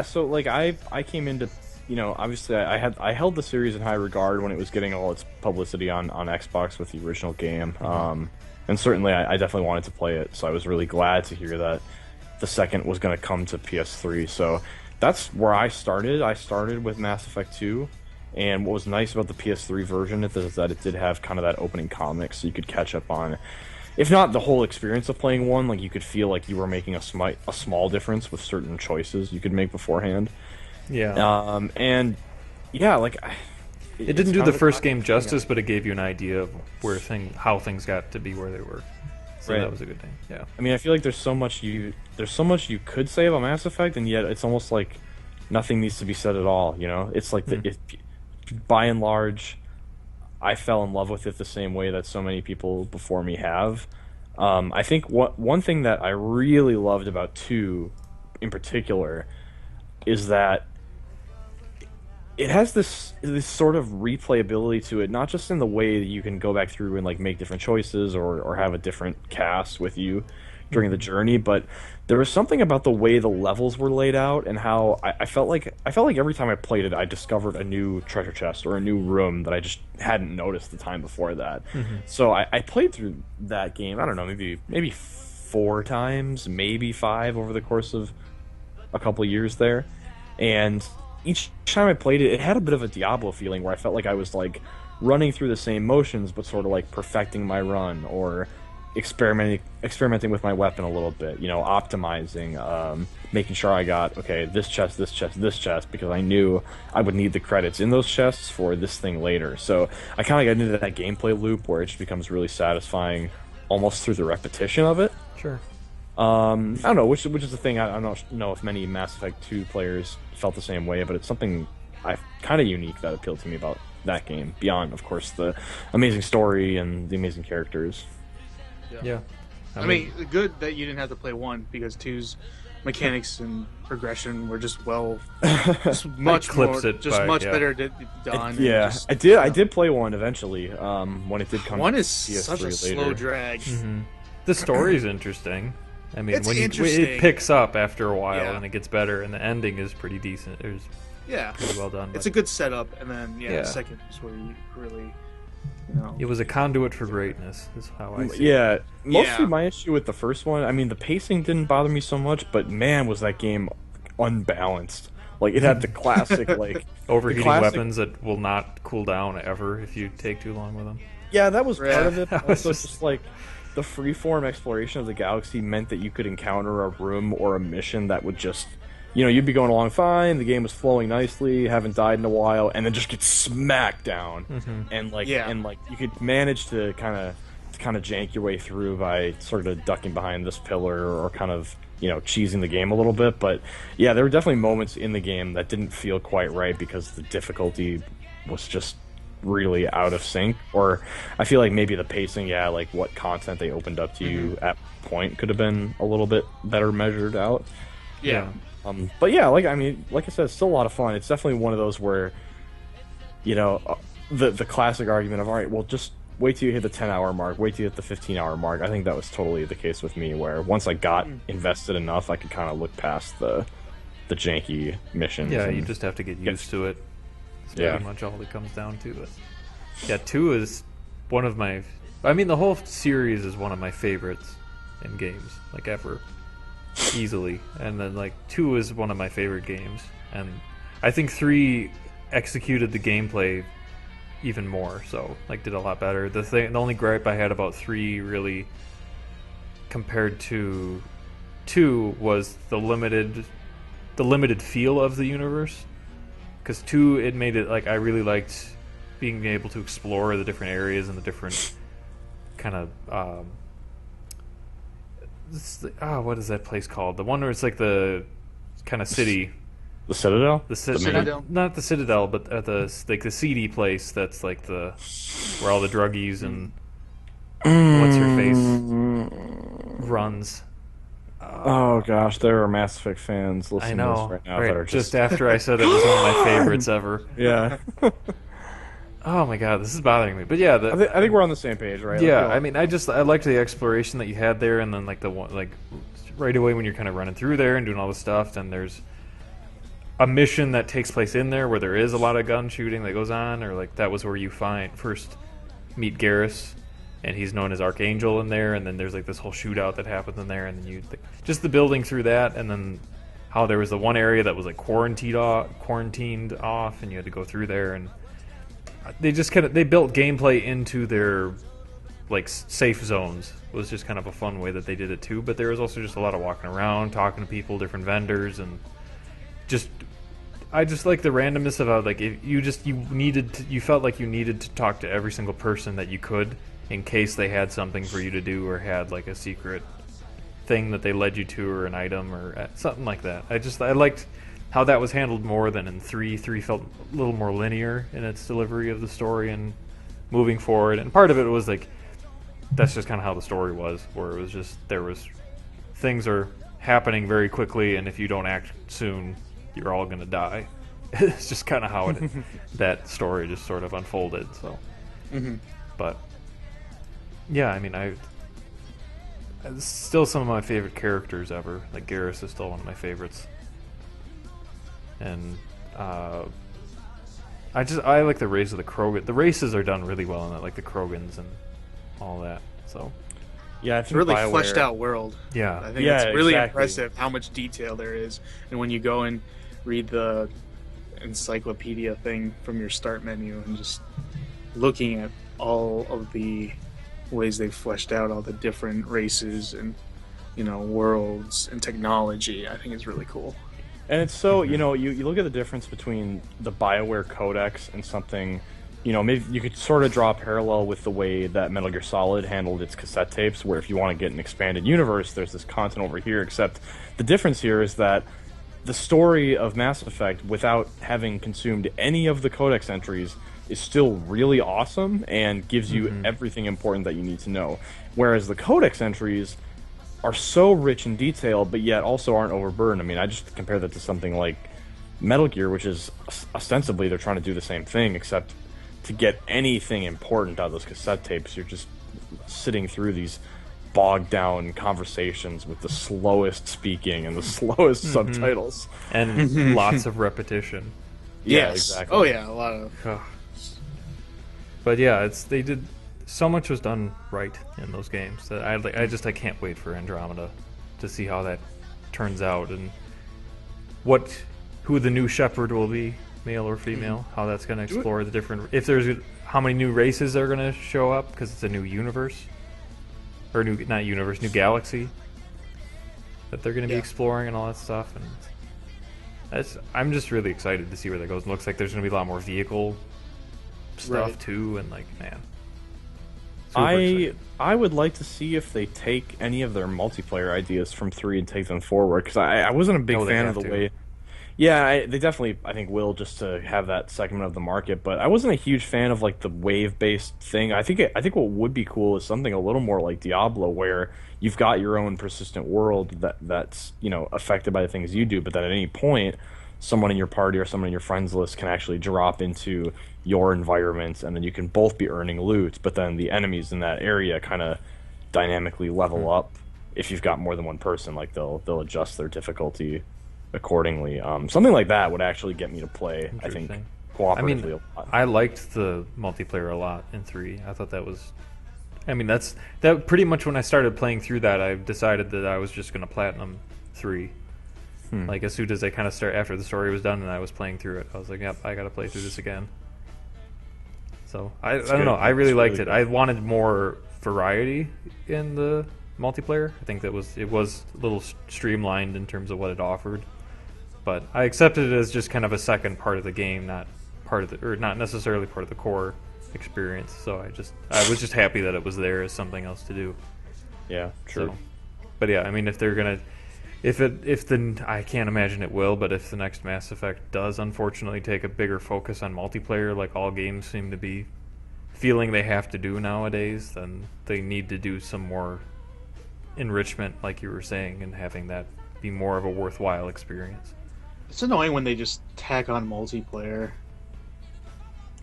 So like I came into obviously I held the series in high regard when it was getting all its publicity on Xbox with the original game. And certainly I definitely wanted to play it. So I was really glad to hear that the second was going to come to PS3. So that's where I started. I started with Mass Effect 2, and what was nice about the PS3 version is that it did have kind of that opening comic, so you could catch up on, if not the whole experience of playing one, like you could feel like you were making a small difference with certain choices you could make beforehand. Yeah. It didn't do the first game justice, but it gave you an idea of how things got to be where they were. So that was a good thing. Yeah. I feel like there's so much you could say about Mass Effect, and yet it's almost like nothing needs to be said at all. It's like by and large, I fell in love with it the same way that so many people before me have. I think one thing that I really loved about 2, in particular, is that it has this sort of replayability to it, not just in the way that you can go back through and like make different choices or have a different cast with you during the journey, but there was something about the way the levels were laid out and how I felt like every time I played it, I discovered a new treasure chest or a new room that I just hadn't noticed the time before that. So I played through that game, I don't know, maybe 4 times, maybe 5 over the course of a couple years there, and each time I played it, it had a bit of a Diablo feeling where I felt like I was like running through the same motions, but sort of like perfecting my run or experimenting with my weapon a little bit, optimizing, making sure I got, okay, this chest, because I knew I would need the credits in those chests for this thing later. So I kind of got into that gameplay loop where it just becomes really satisfying almost through the repetition of it. Sure. I don't know, which is the thing. I don't know if many Mass Effect 2 players felt the same way, but it's something kind of unique that appealed to me about that game, beyond, of course, the amazing story and the amazing characters. Yeah. I mean, good that you didn't have to play 1, because 2's mechanics and progression were just much better done. I did play 1 eventually, when it did come. 1 is PS3 such a slow drag. The story's interesting. It's when interesting. it picks up after a while and it gets better, and the ending is pretty decent. Pretty well done. It's a good setup, and then the second is where you really, it was a conduit for greatness. Is how I see it. Mostly my issue with the first one. The pacing didn't bother me so much, but man, was that game unbalanced. Like it had the classic overheating weapons that will not cool down ever if you take too long with them. Yeah, that was part of it. Also, just like the freeform exploration of the galaxy meant that you could encounter a room or a mission that would just, you'd be going along fine, the game was flowing nicely, haven't died in a while, and then just get smacked down, and you could manage to kind of jank your way through by sort of ducking behind this pillar or kind of cheesing the game a little bit. But yeah, there were definitely moments in the game that didn't feel quite right because the difficulty was just really out of sync, or I feel like maybe the pacing, like what content they opened up to you at point could have been a little bit better measured out. But yeah, like I said, it's still a lot of fun. It's definitely one of those where the classic argument of, all right, well, just wait till you hit the 10-hour mark, wait till you hit the 15-hour mark. I think that was totally the case with me, where once I got invested enough, I could kind of look past the janky missions. Yeah, you just have to get used to it. That's pretty much all it comes down to. But yeah, 2 is one of my... the whole series is one of my favorites in games, ever. Easily. And then, 2 is one of my favorite games. And I think 3 executed the gameplay even more, so, did a lot better. The only gripe I had about 3, really, compared to 2, 2 was the limited feel of the universe. Because 2, it made it like I really liked being able to explore the different areas and the different kind of what is that place called? The one where it's like the kind of city. The Citadel? The Citadel? Not the Citadel, but the seedy place that's like where all the druggies and what's her face runs. Oh gosh, there are Mass Effect fans listening to this right now that are just after I said it was one of my favorites ever. Yeah. Oh my god, this is bothering me. But yeah, I think we're on the same page, right? Yeah, I mean, I liked the exploration that you had there, and then like the one right away when you're kind of running through there and doing all the stuff, then there's a mission that takes place in there where there is a lot of gun shooting that goes on, or like that was where you first meet Garrus, and he's known as Archangel in there, and then there's like this whole shootout that happens in there, and then just the building through that, and then how there was the one area that was like quarantined off, and you had to go through there, and they just they built gameplay into their like safe zones. It was just kind of a fun way that they did it too, but there was also just a lot of walking around, talking to people, different vendors, and I just like the randomness of how like if you felt like you needed to talk to every single person that you could in case they had something for you to do or had like a secret thing that they led you to or an item or something like that. I liked how that was handled more than in 3. 3 felt a little more linear in its delivery of the story and moving forward, and part of it was like that's just kind of how the story was, where it was just things are happening very quickly, and if you don't act soon, you're all going to die. It's just kind of how that story just sort of unfolded. So, but yeah, I mean, it's still some of my favorite characters ever. Like Garrus is still one of my favorites, and I like the race of the Krogan. The races are done really well in that, like the Krogans and all that. So. Yeah, it's a really fleshed out world. Yeah. I think it's really impressive how much detail there is. And when you go and read the encyclopedia thing from your start menu and just looking at all of the ways they've fleshed out all the different races and, worlds and technology, I think it's really cool. And it's so, you look at the difference between the BioWare Codex and something, maybe you could sort of draw a parallel with the way that Metal Gear Solid handled its cassette tapes, where if you want to get an expanded universe, there's this content over here, except the difference here is that the story of Mass Effect, without having consumed any of the Codex entries, is still really awesome and gives you everything important that you need to know. Whereas the Codex entries are so rich in detail, but yet also aren't overburdened. I mean, I just compare that to something like Metal Gear, which is ostensibly they're trying to do the same thing, except to get anything important out of those cassette tapes, you're just sitting through these bogged down conversations with the slowest speaking and the slowest subtitles. And lots of repetition. Yeah, exactly. Oh yeah, a lot of... But yeah, they did... So much was done right in those games that I can't wait for Andromeda to see how that turns out and who the new Shepherd will be, male or female, how that's going to explore the different... how many new races are going to show up, because it's a new universe. Or new galaxy that they're going to be exploring and all that stuff. And I'm just really excited to see where that goes. It looks like there's going to be a lot more vehicle stuff too, and like, man. I would like to see if they take any of their multiplayer ideas from 3 and take them forward, because I wasn't a big fan of the way... Yeah, they definitely, I think, will, just to have that segment of the market. But I wasn't a huge fan of like the wave-based thing. I think what would be cool is something a little more like Diablo, where you've got your own persistent world that's affected by the things you do. But then at any point, someone in your party or someone in your friends list can actually drop into your environment, and then you can both be earning loot. But then the enemies in that area kind of dynamically level up if you've got more than one person. Like they'll adjust their difficulty accordingly. Something like that would actually get me to play, I think, cooperatively a lot. I liked the multiplayer a lot in 3. I thought that was... that pretty much when I started playing through that, I decided that I was just going to platinum 3. Like, as soon as I kind of after the story was done and I was playing through it, I was like, yep, I got to play through this again. So, I don't know, I really liked it. I wanted more variety in the multiplayer. I think it was a little streamlined in terms of what it offered, but I accepted it as just kind of a second part of the game, not necessarily part of the core experience. So I was just happy that it was there as something else to do. Yeah, true. So, but yeah, I mean, if I can't imagine it will, but if the next Mass Effect does unfortunately take a bigger focus on multiplayer, like all games seem to be feeling they have to do nowadays, then they need to do some more enrichment, like you were saying, and having that be more of a worthwhile experience. It's annoying when they just tack on multiplayer.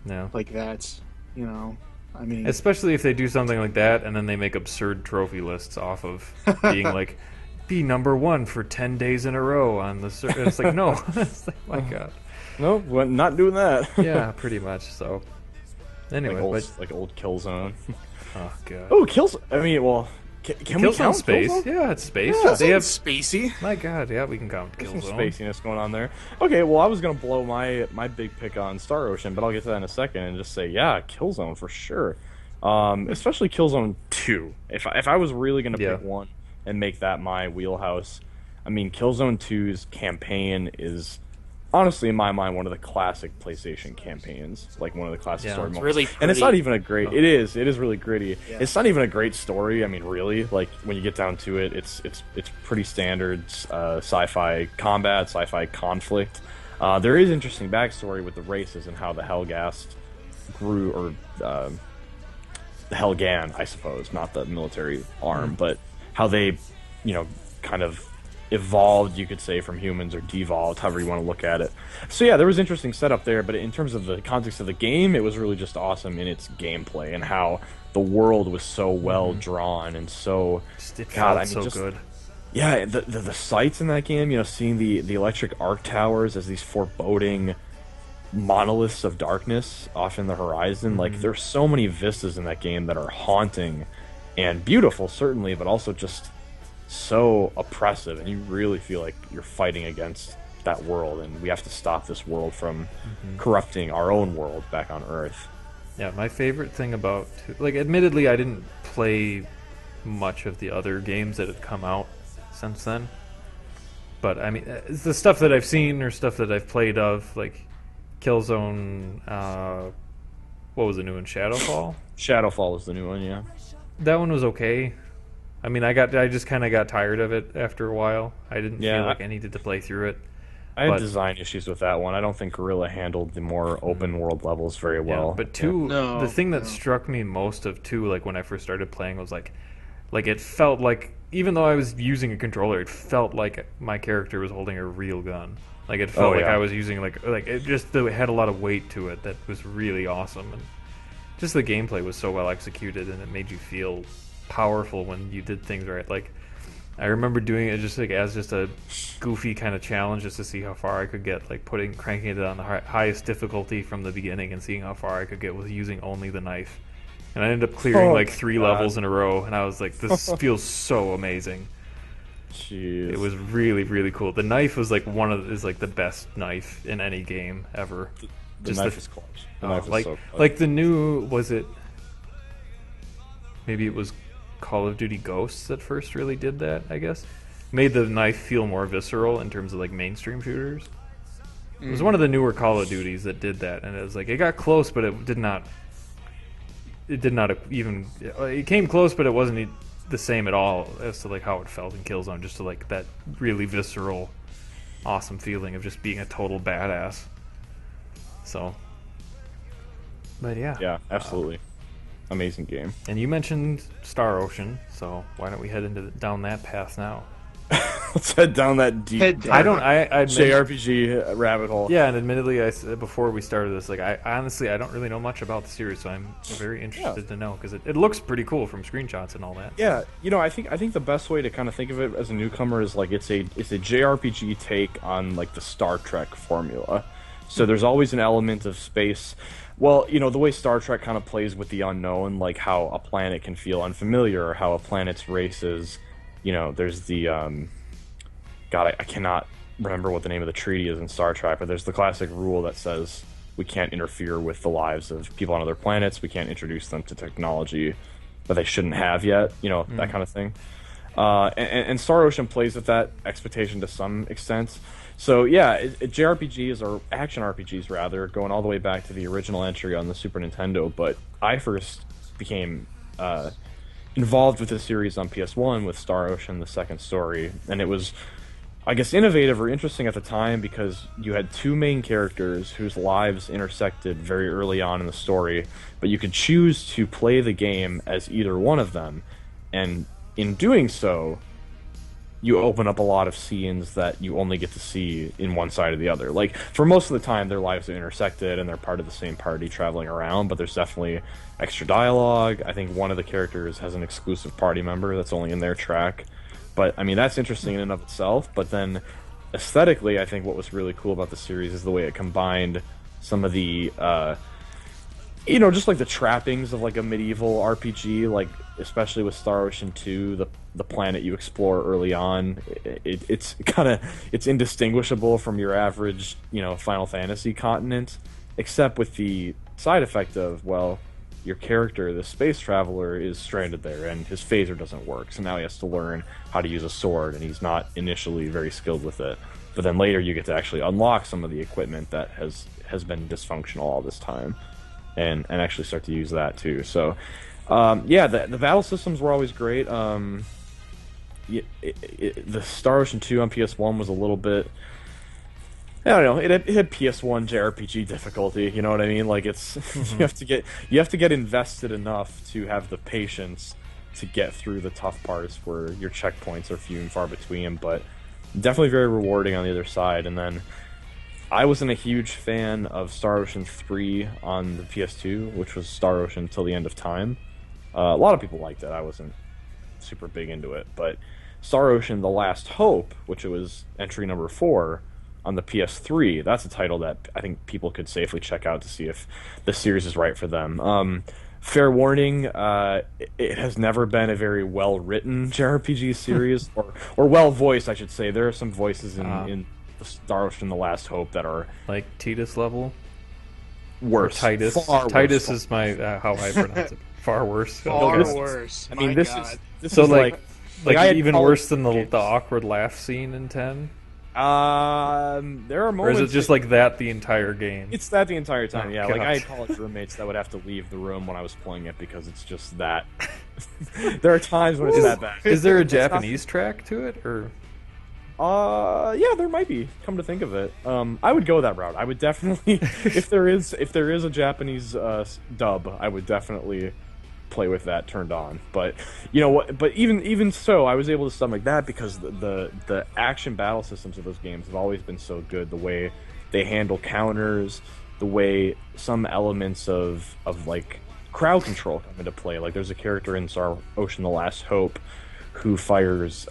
No. Like that, I mean, especially if they do something like that and then they make absurd trophy lists off of being like, be number 1 for 10 days in a row on the it's like, no. It's like, my God. No, we're not doing that. Yeah, pretty much. So anyway, like old Killzone. Oh God. Oh, Killzone. I mean, well, can we count space? Killzone? Yeah, it's space. Yeah, they have spacey. My God, yeah, we can count There's Killzone. some spaciness going on there. Okay, well, I was gonna blow my big pick on Star Ocean, but I'll get to that in a second and just say, yeah, Killzone for sure. Especially Killzone 2. If I was really gonna pick one and make that my wheelhouse, I mean, Killzone 2's campaign is honestly, in my mind, one of the classic PlayStation campaigns, like one of the classic story moments. Really and it's not even a great. It is really gritty. Yeah. It's not even a great story. I mean, really, like when you get down to it, it's pretty standard sci-fi combat, sci-fi conflict. There is interesting backstory with the races and how the Helghast grew, or the Helghan, I suppose, not the military arm, but how they, kind of evolved, you could say, from humans, or devolved, however you want to look at it. So yeah, there was interesting setup there, but in terms of the context of the game, it was really just awesome in its gameplay and how the world was so well drawn and so good. Yeah, the sights in that game, seeing the electric arc towers as these foreboding monoliths of darkness off in the horizon. Like, there's so many vistas in that game that are haunting and beautiful, certainly, but also just so oppressive, and you really feel like you're fighting against that world, and we have to stop this world from corrupting our own world back on Earth. Yeah, my favorite thing about, admittedly, I didn't play much of the other games that had come out since then, but I mean, the stuff that I've seen or stuff that I've played of, like Killzone, what was the new one, Shadowfall? Shadowfall is the new one, yeah. That one was okay. I mean, I just kind of got tired of it after a while. I didn't feel like I needed to play through it. I had design issues with that one. I don't think Guerrilla handled the more open world levels very well. Yeah, but the thing that struck me most of 2, like when I first started playing, was like it felt like, even though I was using a controller, it felt like my character was holding a real gun. Like, it felt like I was using it had a lot of weight to it that was really awesome, and just the gameplay was so well executed, and it made you feel powerful when you did things right. Like, I remember doing it just as a goofy kind of challenge, just to see how far I could get, like cranking it on the highest difficulty from the beginning and seeing how far I could get with using only the knife. And I ended up clearing 3 levels in a row, and I was like, this feels so amazing. Jeez. It was really, really cool. The knife was the best knife in any game ever. The knife is close. The knife is so close. Like the new, was it, maybe it was Call of Duty Ghosts that first really did that, I guess. Made the knife feel more visceral in terms of like mainstream shooters. It was one of the newer Call of Duties that did that, and it was like, it got close, but it did not even, it came close, but it wasn't the same at all as to like how it felt in Killzone, just to like that really visceral, awesome feeling of just being a total badass. So, but yeah, absolutely. Amazing game. And you mentioned Star Ocean, so why don't we head down that path now? Let's head down that deep JRPG rabbit hole. Yeah, and admittedly, I said before we started this, like, I honestly don't really know much about the series, so I'm very interested to know, because it looks pretty cool from screenshots and all that. Yeah, I think the best way to kind of think of it as a newcomer is like it's a JRPG take on like the Star Trek formula. So there's always an element of space. Well, the way Star Trek kind of plays with the unknown, like how a planet can feel unfamiliar, or how a planet's race is, there's the, I cannot remember what the name of the treaty is in Star Trek, but there's the classic rule that says we can't interfere with the lives of people on other planets, we can't introduce them to technology that they shouldn't have yet, that kind of thing. And Star Ocean plays with that expectation to some extent. So yeah, JRPGs, or action RPGs rather, going all the way back to the original entry on the Super Nintendo. But I first became involved with the series on PS1 with Star Ocean: The Second Story, and it was, I guess, innovative or interesting at the time because you had two main characters whose lives intersected very early on in the story, but you could choose to play the game as either one of them, and in doing so, you open up a lot of scenes that you only get to see in one side or the other. Like, for most of the time, their lives are intersected and they're part of the same party traveling around, but there's definitely extra dialogue. I think one of the characters has an exclusive party member that's only in their track. But, I mean, that's interesting in and of itself. But then, aesthetically, I think what was really cool about the series is the way it combined some of the, just like the trappings of like a medieval RPG, like especially with Star Ocean 2, the planet you explore early on, it's indistinguishable from your average, Final Fantasy continent, except with the side effect of, well, your character, the space traveler, is stranded there and his phaser doesn't work, so now he has to learn how to use a sword, and he's not initially very skilled with it. But then later you get to actually unlock some of the equipment that has been dysfunctional all this time, and actually start to use that too. So the battle systems were always great. The Star Ocean 2 on PS1 was a little bit, I don't know, it had PS1 JRPG difficulty, you know what I mean? Like, it's you have to get invested enough to have the patience to get through the tough parts where your checkpoints are few and far between, but definitely very rewarding on the other side. And then I wasn't a huge fan of Star Ocean 3 on the PS2, which was Star Ocean Till the End of Time. A lot of people liked it. I wasn't super big into it, but Star Ocean: The Last Hope, which it was entry number 4 on the PS3, that's a title that I think people could safely check out to see if the series is right for them. Fair warning, it has never been a very well-written JRPG series, or well-voiced, I should say. There are some voices in the Star Ocean: The Last Hope that are like Titus level, worse. Or Titus. Titus is my how I pronounce it. Far worse. Far worse. I mean, this so is like even worse than the awkward laugh scene in 10. There are moments. Or is it just like that the entire game? It's that the entire time. Yeah, God. like I had college roommates that would have to leave the room when I was playing it because it's just that. There are times when it's that bad. Is there a Japanese track to it, or? Yeah, there might be. Come to think of it, I would go that route. I would definitely, if there is a Japanese dub, I would definitely play with that turned on. But you know what? But even so, I was able to stomach that because the action battle systems of those games have always been so good. The way they handle counters, the way some elements of like crowd control come into play. Like there's a character in Star Ocean: The Last Hope who fires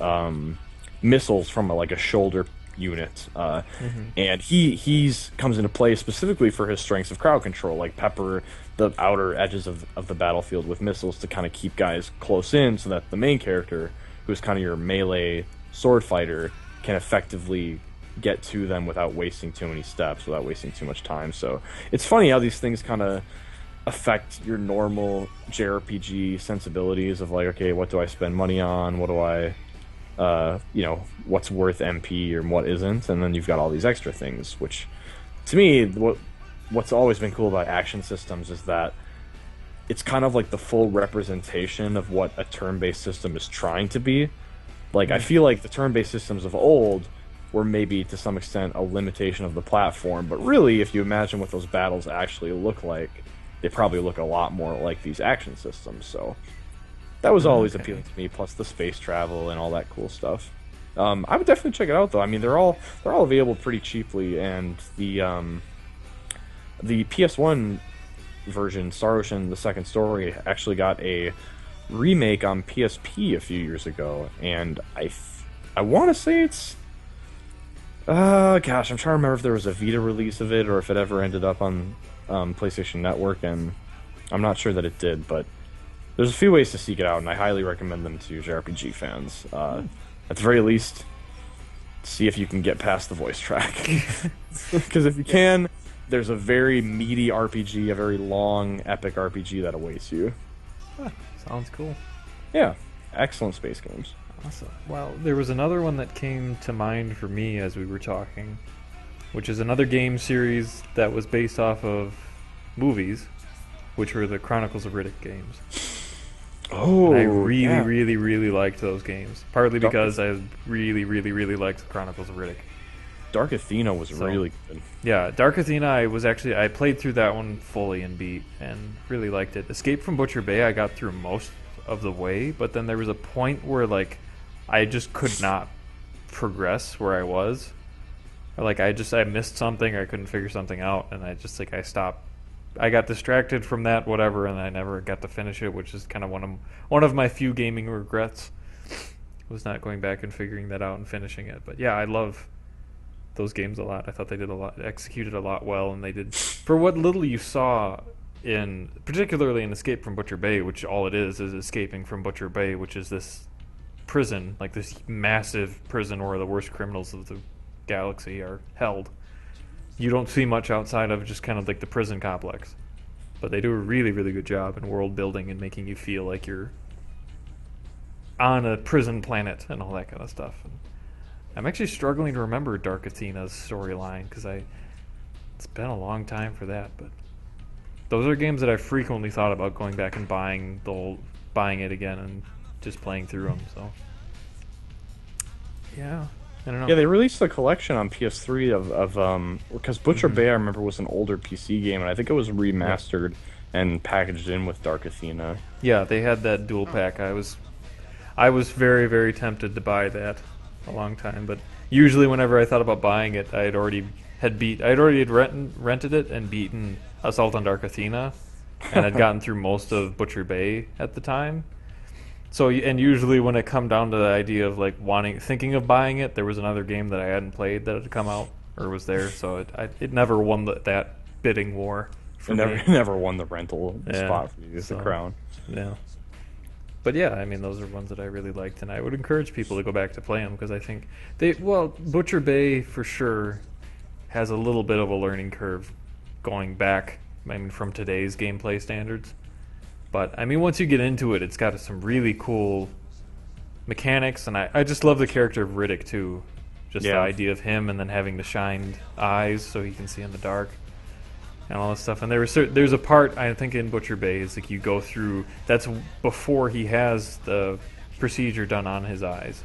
missiles from a shoulder unit, and he's comes into play specifically for his strengths of crowd control, like pepper the outer edges of the battlefield with missiles to kind of keep guys close in, so that the main character, who's kind of your melee sword fighter, can effectively get to them without wasting too many steps, without wasting too much time. So it's funny how these things kind of affect your normal JRPG sensibilities of like, okay, what do I spend money on? What do I what's worth MP or what isn't, and then you've got all these extra things, which to me, what's always been cool about action systems is that it's kind of like the full representation of what a turn-based system is trying to be. Like, I feel like the turn-based systems of old were maybe to some extent a limitation of the platform, but really, if you imagine what those battles actually look like, they probably look a lot more like these action systems. So that was always appealing to me, plus the space travel and all that cool stuff. I would definitely check it out, though. I mean, they're all available pretty cheaply, and the PS1 version, Star Ocean: The Second Story, actually got a remake on PSP a few years ago, and I want to say it's gosh, I'm trying to remember if there was a Vita release of it or if it ever ended up on PlayStation Network, and I'm not sure that it did, but there's a few ways to seek it out, and I highly recommend them to JRPG fans. At the very least, see if you can get past the voice track. Because if you can, there's a very meaty RPG, a very long, epic RPG that awaits you. Sounds cool. Yeah, excellent space games. Awesome. Well, there was another one that came to mind for me as we were talking, which is another game series that was based off of movies, which were the Chronicles of Riddick games. Oh, and I really liked those games. Partly because I really liked the Chronicles of Riddick. Dark Athena was really good. Yeah, Dark Athena, I played through that one fully and beat, and really liked it. Escape from Butcher Bay, I got through most of the way, but then there was a point where, like, I just could not progress where I was. Or, like, I missed something, or I couldn't figure something out, and I stopped. I got distracted from that, whatever, and I never got to finish it, which is kind of one of my few gaming regrets, was not going back and figuring that out and finishing it. But yeah, I love those games a lot. I thought they executed a lot well, and they did, for what little you saw particularly in Escape from Butcher Bay, which all it is escaping from Butcher Bay, which is this prison, like this massive prison where the worst criminals of the galaxy are held. You don't see much outside of just kind of like the prison complex, but they do a really good job in world building and making you feel like you're on a prison planet and all that kind of stuff. And I'm actually struggling to remember Dark Athena's storyline because it's been a long time for that, but those are games that I frequently thought about going back and buying it again and just playing through them. So yeah, I don't know. Yeah, they released a collection on PS3 of because Butcher Bay, I remember, was an older PC game, and I think it was remastered and packaged in with Dark Athena. Yeah, they had that dual pack. I was very tempted to buy that a long time, but usually whenever I thought about buying it, I had already rented it and beaten Assault on Dark Athena, and I'd gotten through most of Butcher Bay at the time. So, and usually when it come down to the idea of like thinking of buying it, there was another game that I hadn't played that had come out or was there, so it never won that bidding war. Never won the rental spot for you, the crown. Yeah. But yeah, I mean, those are ones that I really liked, and I would encourage people to go back to play them because I think Butcher Bay for sure has a little bit of a learning curve going back, I mean, from today's gameplay standards. But I mean, once you get into it, it's got some really cool mechanics, and I just love the character of Riddick too. Just the idea of him, and then having the shined eyes so he can see in the dark, and all this stuff. And there's a part, I think, in Butcher Bay, is like you go through, that's before he has the procedure done on his eyes,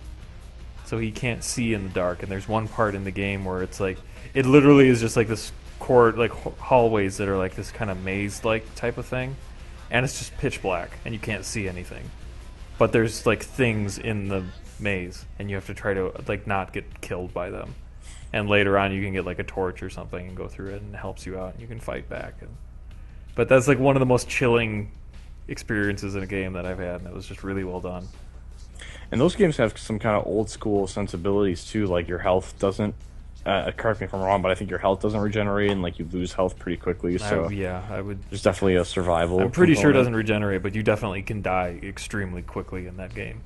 so he can't see in the dark. And there's one part in the game where it's like, it literally is just like this like hallways that are like this kind of maze-like type of thing, and it's just pitch black and you can't see anything, but there's like things in the maze and you have to try to like not get killed by them. And later on you can get like a torch or something and go through it, and it helps you out and you can fight back. But that's like one of the most chilling experiences in a game that I've had, and it was just really well done. And those games have some kind of old school sensibilities too, like your health doesn't correct me if I'm wrong, but I think your health doesn't regenerate, and like you lose health pretty quickly. So I would. There's definitely a survival. I'm pretty sure it doesn't regenerate, but you definitely can die extremely quickly in that game.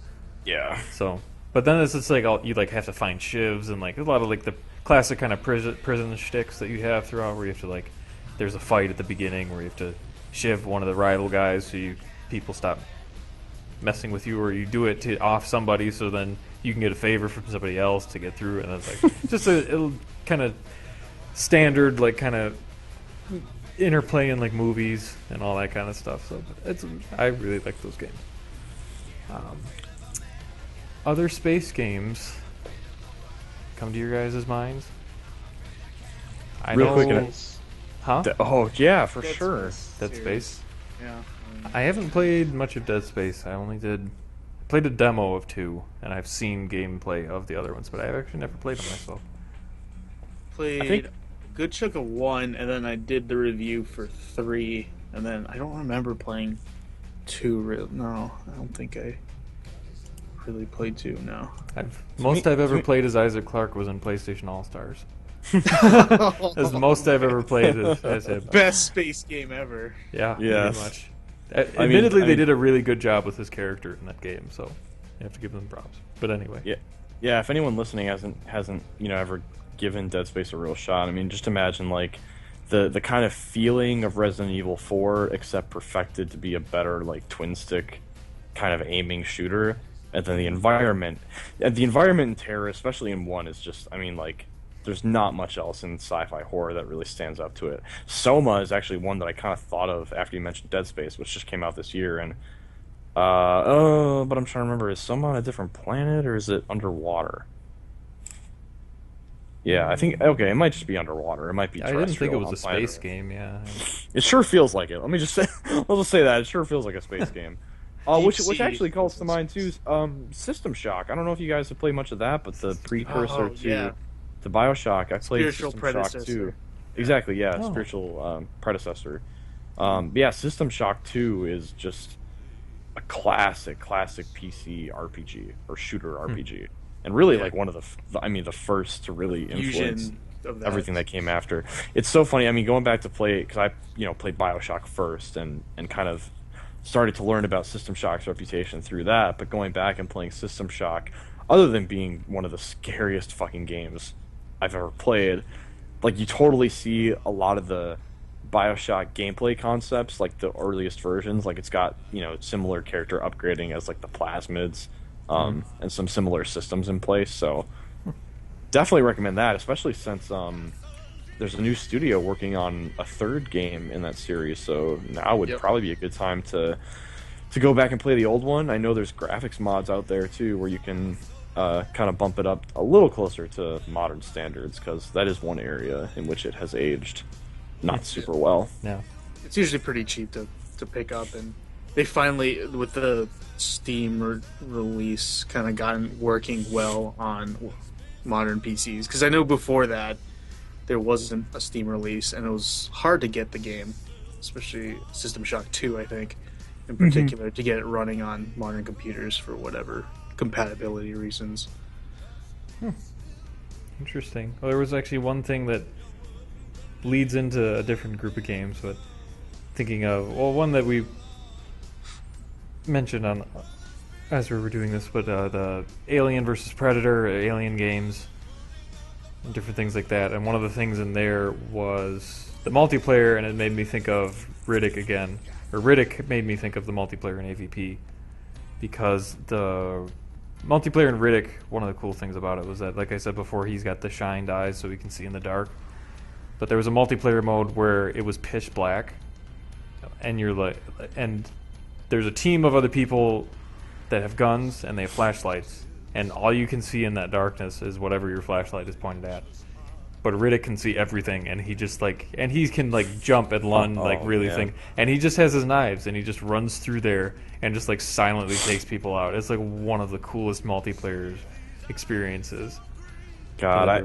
Yeah. So, but then it's just like you like have to find shivs and like a lot of like the classic kind of prison shticks that you have throughout, where you have to like, there's a fight at the beginning where you have to shiv one of the rival guys so people stop messing with you, or you do it to off somebody so then you can get a favor from somebody else to get through. And it's like just a kind of standard like kind of interplay in like movies and all that kind of stuff. So I really like those games. Other space games come to your guys' minds? Real quick, huh? Oh yeah, for sure. Dead Space. Yeah. I haven't played much of Dead Space. I played a demo of 2, and I've seen gameplay of the other ones, but I've actually never played them myself. Played a good chunk of 1, and then I did the review for 3, and then I don't remember playing 2. No, I don't think I really played 2. No. Most I've ever played as Isaac Clarke was in PlayStation All Stars. That's the most I've ever played as him. Best space game ever. Yeah, pretty much. Admittedly, they did a really good job with his character in that game, so you have to give them props. But anyway, yeah. If anyone listening hasn't ever given Dead Space a real shot, I mean, just imagine like the kind of feeling of Resident Evil 4, except perfected to be a better like twin stick kind of aiming shooter. And then the environment in Terror, especially in 1, is just, I mean, like, there's not much else in sci-fi horror that really stands up to it. Soma is actually one that I kind of thought of after you mentioned Dead Space, which just came out this year, and but I'm trying to remember, is Soma on a different planet or is it underwater? Yeah, I think, okay, it might just be underwater. It might be terrestrial. I didn't think it was a space game, yeah. It sure feels like it. Let me just say, I'll just say that. It sure feels like a space game. Which actually calls to mind, too, System Shock. I don't know if you guys have played much of that, but the precursor to BioShock. I played Spiritual System predecessor. Shock 2. Exactly, yeah, spiritual predecessor. Yeah, System Shock 2 is just a classic PC RPG, or shooter RPG. And really, like, one of the first to really influence everything that came after. It's so funny. I mean, going back to play, because I, played BioShock first and kind of started to learn about System Shock's reputation through that. But going back and playing System Shock, other than being one of the scariest fucking games I've ever played, like, you totally see a lot of the BioShock gameplay concepts, like the earliest versions. Like, it's got, similar character upgrading as, like, the plasmids. And some similar systems in place, so definitely recommend that, especially since there's a new studio working on a third game in that series, so now would probably be a good time to go back and play the old one. I know there's graphics mods out there too where you can kind of bump it up a little closer to modern standards, because that is one area in which it has aged not super well. Yeah, it's usually pretty cheap to pick up, and they finally, with the Steam release, kind of gotten working well on modern PCs. Because I know before that there wasn't a Steam release, and it was hard to get the game, especially System Shock 2, I think, in particular, to get it running on modern computers for whatever compatibility reasons. Interesting. Well, there was actually one thing that leads into a different group of games, but thinking of, one that we mentioned on as we were doing this, but the Alien versus Predator, Alien games, and different things like that. And one of the things in there was the multiplayer, and it made me think of Riddick again. Or Riddick made me think of the multiplayer in AVP, because the multiplayer in Riddick, one of the cool things about it was that, like I said before, he's got the shined eyes so he can see in the dark. But there was a multiplayer mode where it was pitch black, and there's a team of other people that have guns and they have flashlights, and all you can see in that darkness is whatever your flashlight is pointed at. But Riddick can see everything, and he just he can jump and lunge, think, and he just has his knives, and he just runs through there and just silently takes people out. It's one of the coolest multiplayer experiences. God, I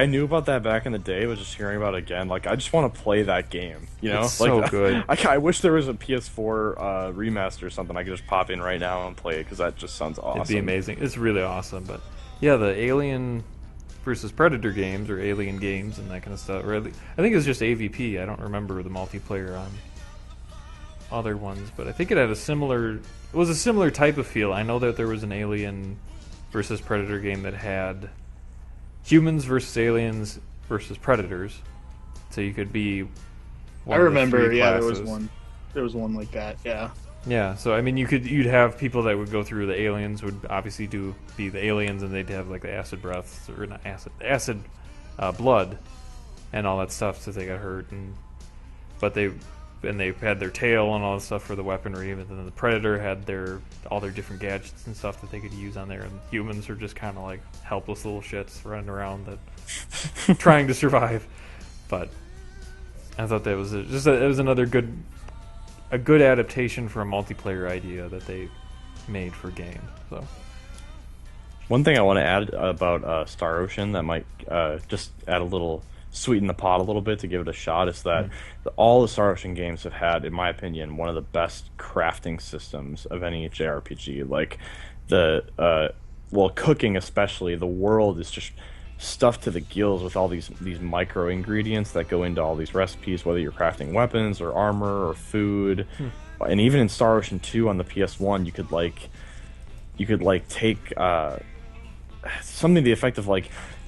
knew about that back in the day, but just hearing about it again, I just want to play that game. It's so good. I wish there was a PS4 remaster or something I could just pop in right now and play it, because that just sounds awesome. It'd be amazing. It's really awesome. But yeah, the Alien versus Predator games, or Alien games, and that kind of stuff. Or I think it was just AVP. I don't remember the multiplayer on other ones, but I think it had a similar type of feel. I know that there was an Alien versus Predator game that had humans versus aliens versus predators, so you could be one I of the remember, three yeah, classes. there was one like that, yeah. Yeah, so I mean, you'd have people that would go through. The aliens would obviously be the aliens, and they'd have the acid breaths, or not acid blood, and all that stuff, so they got hurt, but they had their tail and all that stuff for the weaponry. But then the predator had all their different gadgets and stuff that they could use on there, and humans are just kind of helpless little shits running around that trying to survive. But I thought that was it was another good adaptation for a multiplayer idea that they made for games. So one thing I want to add about Star Ocean that might just add a little sweeten the pot a little bit to give it a shot is that all the Star Ocean games have had, in my opinion, one of the best crafting systems of any JRPG. Cooking especially, the world is just stuffed to the gills with all these micro ingredients that go into all these recipes, whether you're crafting weapons or armor or food. And even in Star Ocean 2 on the PS1, you could take something to the effect of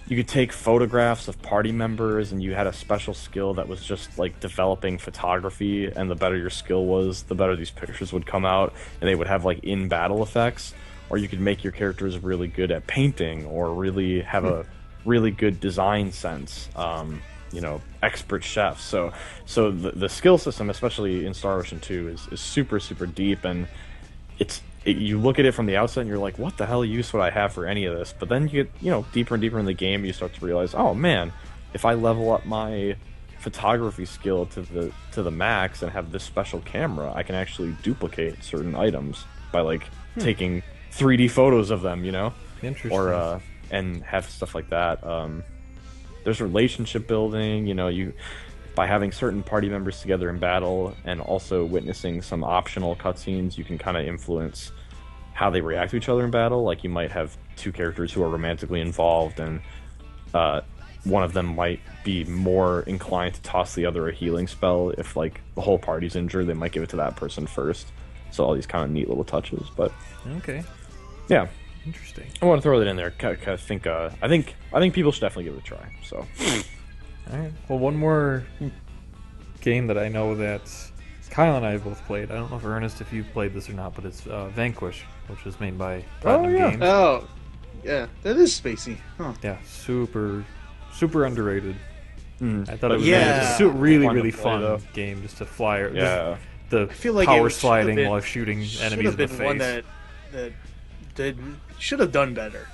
you could take photographs of party members, and you had a special skill that was just like developing photography, and the better your skill was, the better these pictures would come out, and they would have like in battle effects. Or you could make your characters really good at painting, or really have a really good design sense. Expert chefs. So the skill system, especially in Star Ocean 2, is super super deep, and you look at it from the outset and you're like, what the hell use would I have for any of this? But then you get deeper and deeper in the game, you start to realize, oh man, if I level up my photography skill to the max and have this special camera, I can actually duplicate certain items by like taking 3D photos of them, Interesting. Or and have stuff like that. There's relationship building, you by having certain party members together in battle and also witnessing some optional cutscenes, you can kind of influence how they react to each other in battle. Like you might have two characters who are romantically involved, and one of them might be more inclined to toss the other a healing spell. If like the whole party's injured, they might give it to that person first. So all these kind of neat little touches. But okay, yeah, interesting. I want to throw that in there. I think people should definitely give it a try. So. All right. Well, one more game that I know that Kyle and I have both played. I don't know if Ernest, if you've played this or not, but it's Vanquish, which was made by Platinum Games. Oh, yeah, that is spacey. Huh. Yeah, super underrated. I thought it was Yeah. really fun game just to fly. Yeah. The I feel like power it sliding been- while shooting should enemies have in the been face. one that should have done better.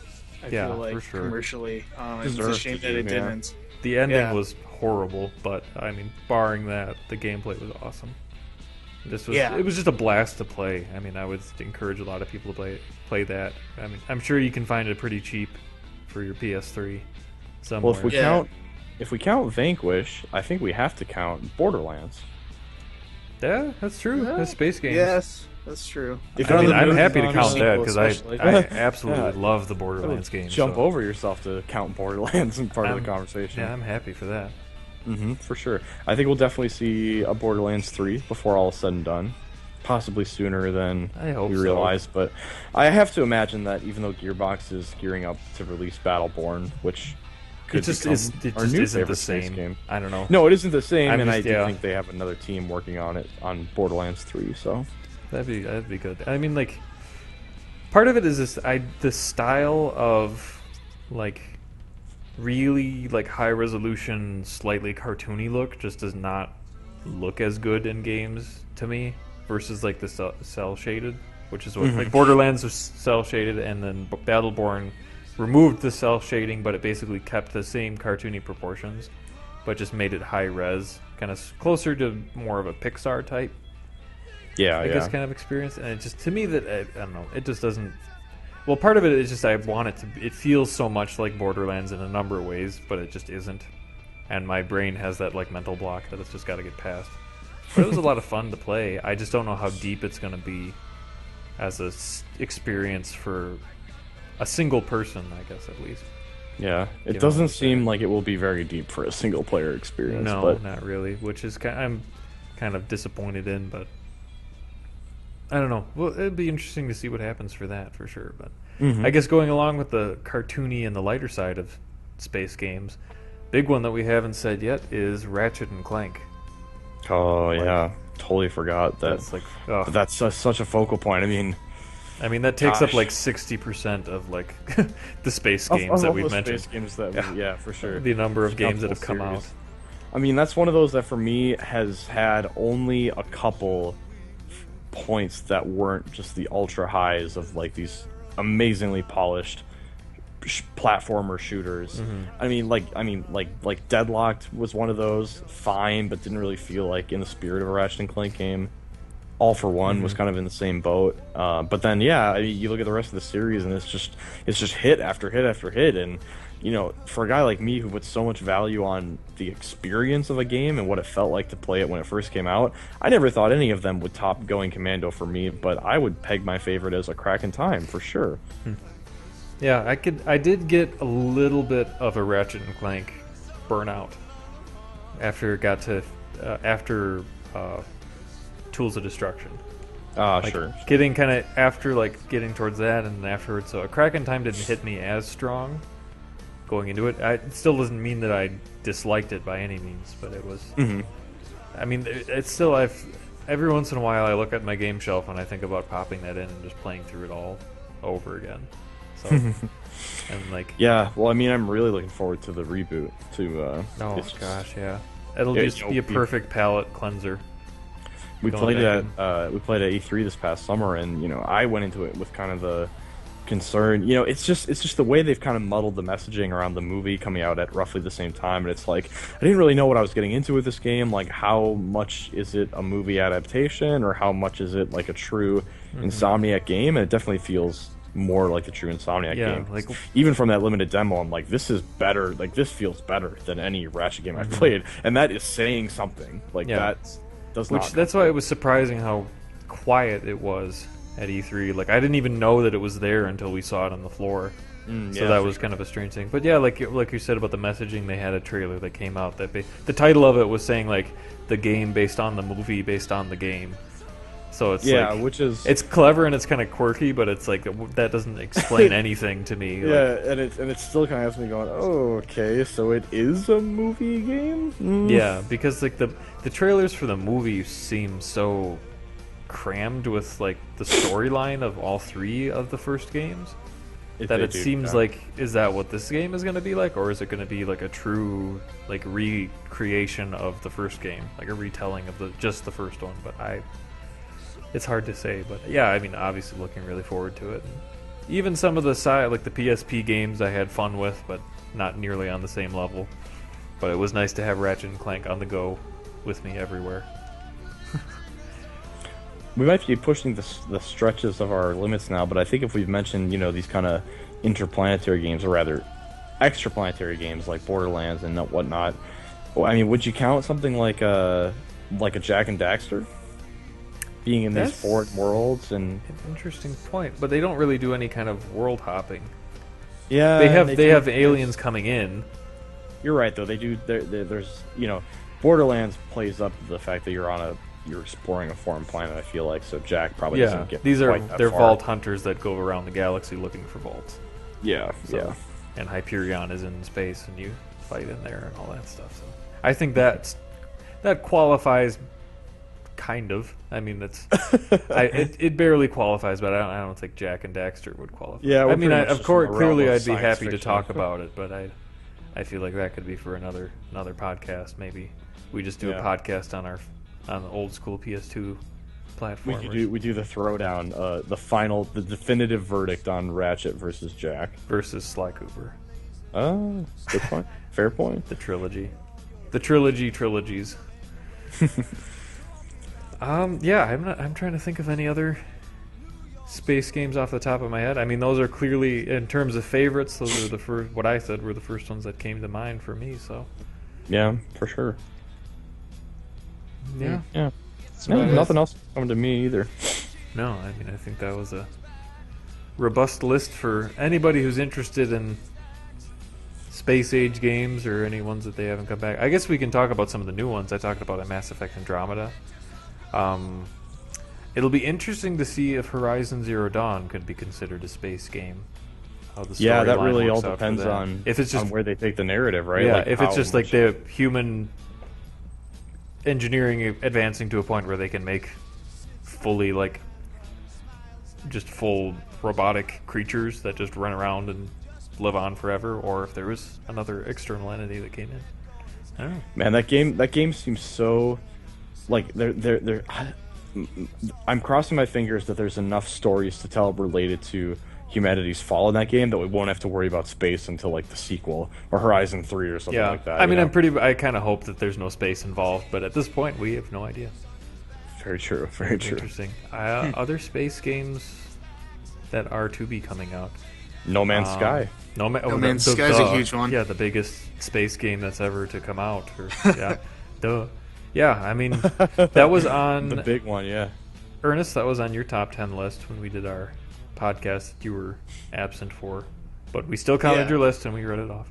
I Yeah, feel like for sure. commercially, it's a Deserved shame to that it game, yeah. didn't. The ending Yeah. was horrible, but I mean, barring that, the gameplay was awesome. It was just a blast to play. I mean, I would encourage a lot of people to play that. I mean, I'm sure you can find it pretty cheap for your PS3 somewhere. Well, if we count Vanquish, I think we have to count Borderlands. Yeah, that's true. Yeah. That's space games. Yes, that's true. I'm happy to count sequel that because I especially. absolutely love the Borderlands games. Jump so over yourself to count Borderlands in part of the conversation. Yeah, I'm happy for that. For sure. I think we'll definitely see a Borderlands 3 before all is said and done. Possibly sooner than I hope we so. realize, but I have to imagine that even though Gearbox is gearing up to release Battleborn, which could become our new isn't the favorite space same game. I don't know. No, it isn't the same, I'm and I just- do yeah. think they have another team working on it on Borderlands 3. So That'd be good. I mean, like, part of it is the style of like really like high resolution, slightly cartoony look just does not look as good in games to me versus like the cell shaded, which is what like Borderlands was cell shaded, and then Battleborn removed the cell shading, but it basically kept the same cartoony proportions, but just made it high res, kind of closer to more of a Pixar type. yeah, I guess kind of experience, and it just to me that I don't know, it just doesn't. Well, part of it is just I want it to. It feels so much like Borderlands in a number of ways, but it just isn't, and my brain has that like mental block that it's just got to get past. But it was a lot of fun to play. I just don't know how deep it's going to be as a experience for a single person, I guess at least. Yeah, it know doesn't what I'm saying. seem like it will be very deep for a single player experience. No, but not really. Which is I'm kind of disappointed in, but I don't know. Well, it'd be interesting to see what happens for that for sure. But I guess going along with the cartoony and the lighter side of space games, big one that we haven't said yet is Ratchet and Clank. oh yeah, totally forgot that. That's like, oh. That's such a focal point. I mean, that takes up gosh. like 60% of like the space of games that all we've those mentioned. space games that yeah, for sure. The number of It's games that a have come out. series. I mean, that's one of those that for me has had only a couple points that weren't just the ultra highs of like these amazingly polished platformer shooters. I mean, like Deadlocked was one of those. Fine, but didn't really feel like in the spirit of a Ratchet and Clank game. All for One was kind of in the same boat. But then, yeah, I mean, you look at the rest of the series, and it's just hit after hit after hit. And you know, for a guy like me who puts so much value on the experience of a game and what it felt like to play it when it first came out, I never thought any of them would top Going Commando for me. But I would peg my favorite as A Crack in Time for sure. Yeah, I did get a little bit of a Ratchet and Clank burnout after it got to after Tools of Destruction. Like, Sure. Getting kind of after like getting towards that and afterwards. So A Crack in Time didn't hit me as strong, going into it. It still doesn't mean that I disliked it by any means, but it was. Mm-hmm. I mean, it's still every once in a while I look at my game shelf and I think about popping that in and just playing through it all over again. So, and like, yeah, well, I mean, I'm really looking forward to the reboot. Gosh, yeah, it'll just be a perfect palate cleanser. We played it at E3 this past summer, and I went into it with kind of the concern. It's just the way they've kind of muddled the messaging around the movie coming out at roughly the same time, and it's like I didn't really know what I was getting into with this game. Like, how much is it a movie adaptation, or how much is it like a true Insomniac game? And it definitely feels more like the true Insomniac game. Like, even from that limited demo, I'm like, this is better. Like, this feels better than any Ratchet game I've played, and that is saying something. Like that's why it was surprising how quiet it was at E3. Like, I didn't even know that it was there until we saw it on the floor. So that was kind of a strange thing. But yeah, like you said about the messaging, they had a trailer that came out that the title of it was saying like the game based on the movie based on the game. So it's which is it's clever and it's kind of quirky, but it's like that doesn't explain anything to me. And it still kind of has me going, oh, okay, so it is a movie game. Yeah, because like the trailers for the movie seem so crammed with like the storyline of all three of the first games that it seems like, is that what this game is going to be like, or is it going to be like a true like recreation of the first game, like a retelling of just the first one? But it's hard to say. But yeah, I mean, obviously looking really forward to it. Even some of the like the PSP games I had fun with, but not nearly on the same level. But it was nice to have Ratchet and Clank on the go with me everywhere. We might be pushing the stretches of our limits now, but I think if we've mentioned, these kind of interplanetary games, or rather extraplanetary games like Borderlands and whatnot, I mean, would you count something like a Jak and Daxter being in these foreign worlds? And an interesting point, but they don't really do any kind of world hopping. Yeah, they have aliens coming in. You're right, though. They do. There's Borderlands plays up the fact that you're exploring a foreign planet, I feel like, so Jak probably doesn't get they're far. vault hunters that go around the galaxy looking for vaults. Yeah. And Hyperion is in space, and you fight in there and all that stuff. So I think that qualifies, kind of. I mean, it barely qualifies, but I don't think Jak and Daxter would qualify. Yeah, I mean, of course, clearly I'd be happy to talk about it, but I feel like that could be for another podcast. Maybe we just do a podcast on the old school PS2 platform. We do the throwdown, the definitive verdict on Ratchet versus Jak versus Sly Cooper. Oh, good point. Fair point. The trilogies. Yeah, I'm trying to think of any other space games off the top of my head. I mean, those are clearly, in terms of favorites, those are the first. What I said were the first ones that came to mind for me. So. Yeah, for sure. Yeah. Nothing else coming to me either. No, I mean, I think that was a robust list for anybody who's interested in space age games or any ones that they haven't come back. I guess we can talk about some of the new ones. I talked about a Mass Effect Andromeda. It'll be interesting to see if Horizon Zero Dawn could be considered a space game. How the that really all depends on if it's just on where they take the narrative, right? Yeah, like if it's just like the human engineering advancing to a point where they can make fully just full robotic creatures that just run around and live on forever, or if there was another external entity that came in. I don't know. Man, that game seems so like they're I'm crossing my fingers that there's enough stories to tell related to humanity's fall in that game that we won't have to worry about space until like the sequel or Horizon 3 or something like that. I mean, I kind of hope that there's no space involved, but at this point we have no idea. Very true. Very true. Interesting. Other space games that are to be coming out. No Man's Sky. No Man's Sky is a huge one. Yeah, the biggest space game that's ever to come out. Duh. Yeah, I mean, that was on... the big one, yeah. Ernest, that was on your top 10 list when we did our podcast that you were absent for. But we still counted your list and we read it off.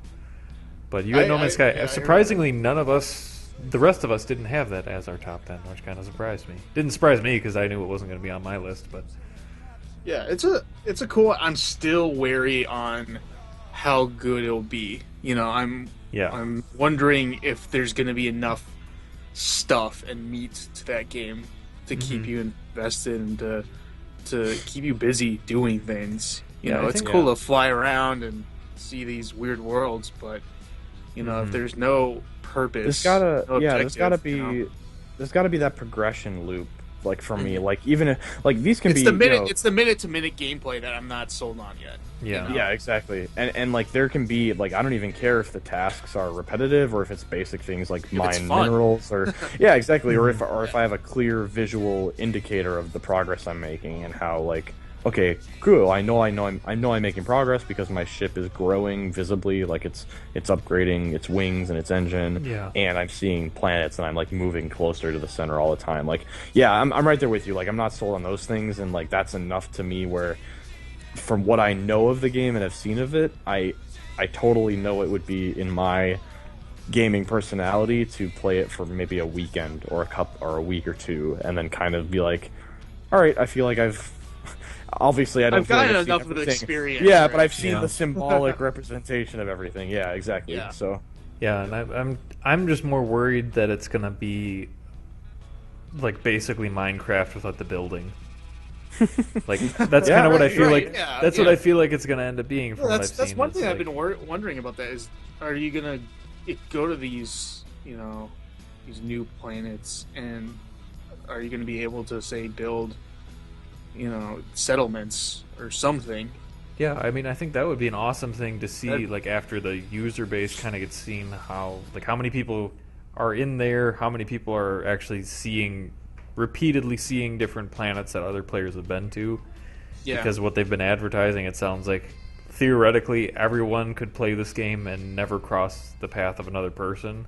But you had No Man's Sky. Surprisingly, none of us... The rest of us didn't have that as our top 10, which kind of surprised me. Didn't surprise me because I knew it wasn't going to be on my list, but... Yeah, it's a cool... I'm still wary on how good it'll be. I'm wondering if there's going to be enough stuff and meat to that game to keep you invested and to keep you busy doing things. It's cool to fly around and see these weird worlds, but if there's no purpose, there's gotta be that progression loop. Like for me, like even if, like these can it's be it's the minute to minute gameplay that I'm not sold on yet. Yeah, exactly. And like there can be like I don't even care if the tasks are repetitive or if it's basic things like mine minerals or exactly, or if I have a clear visual indicator of the progress I'm making and how like okay, cool. I know I'm making progress because my ship is growing visibly, like it's upgrading its wings and its engine, and I'm seeing planets and I'm like moving closer to the center all the time. Like, I'm right there with you. Like, I'm not sold on those things, and like that's enough to me. Where, from what I know of the game and have seen of it, I totally know it would be in my gaming personality to play it for maybe a weekend or a week or two, and then kind of be like, all right, I feel like obviously, I don't. I've gotten enough of the experience. Yeah, right? But I've seen the symbolic representation of everything. Yeah, exactly. Yeah. So. Yeah, and I'm just more worried that it's gonna be like basically Minecraft without the building. Like that's kind of what I feel like. Yeah, that's what I feel like it's gonna end up being. From what I've seen. That's one thing I've been wondering about. That is, are you gonna go to these these new planets, and are you gonna be able to say build settlements or something? Yeah, I mean, I think that would be an awesome thing to see, like, after the user base kind of gets seen, how many people are in there, how many people are actually repeatedly seeing different planets that other players have been to. Yeah. Because what they've been advertising, it sounds like, theoretically, everyone could play this game and never cross the path of another person.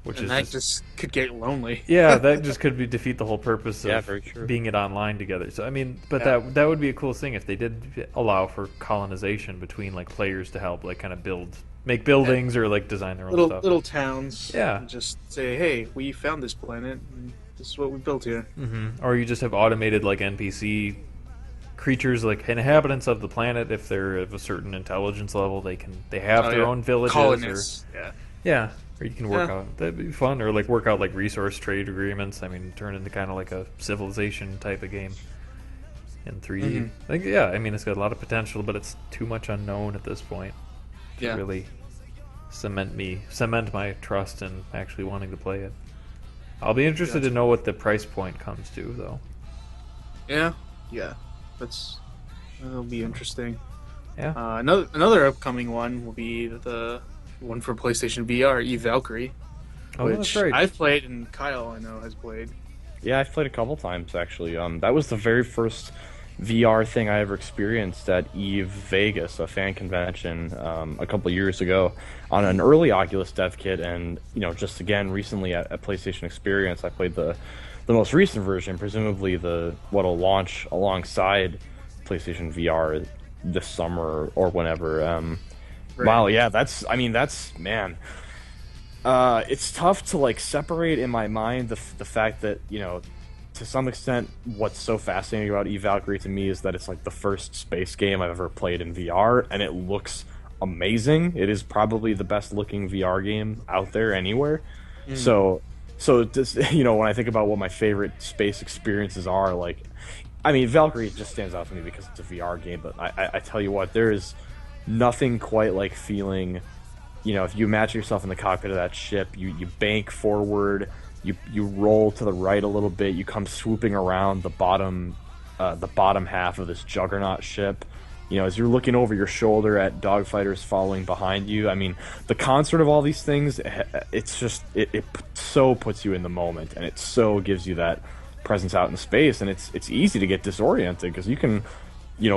That just could get lonely. Yeah, that just could defeat the whole purpose of being it online together. So I mean, but that would be a cool thing if they did allow for colonization between like players to help like kind of make buildings or like design their own stuff. Little towns. Yeah. And just say, hey, we found this planet and this is what we built here. Mm-hmm. Or you just have automated like NPC creatures, like inhabitants of the planet. If they're of a certain intelligence level, they have their own villages. Colonists. Yeah. Or you can work out, that'd be fun, or like work out like resource trade agreements. I mean, turn into kind of like a civilization type of game in 3D. I mean, it's got a lot of potential, but it's too much unknown at this point to really cement my trust in actually wanting to play it. I'll be interested to know what the price point comes to, though. Yeah, that'll be interesting. Yeah. Another upcoming one will be the one for PlayStation VR, Valkyrie, which that's right. I've played and Kyle I know has played. Yeah, I've played a couple times actually. That was the very first VR thing I ever experienced at EVE Vegas, a fan convention, a couple years ago, on an early Oculus dev kit, and just again recently at PlayStation Experience, I played the most recent version, presumably what'll launch alongside PlayStation VR this summer or whenever. Right. Wow, yeah, that's man. It's tough to like separate in my mind the fact that to some extent what's so fascinating about EVE Valkyrie to me is that it's like the first space game I've ever played in VR, and it looks amazing. It is probably the best looking VR game out there anywhere. So just, when I think about what my favorite space experiences are, like, I mean, Valkyrie just stands out to me because it's a VR game. But I tell you what, there is nothing quite like feeling, if you imagine yourself in the cockpit of that ship, you bank forward, you roll to the right a little bit, you come swooping around the bottom half of this juggernaut ship, as you're looking over your shoulder at dogfighters following behind you. I mean, the concert of all these things, it's just it so puts you in the moment, and it so gives you that presence out in space, and it's easy to get disoriented because you can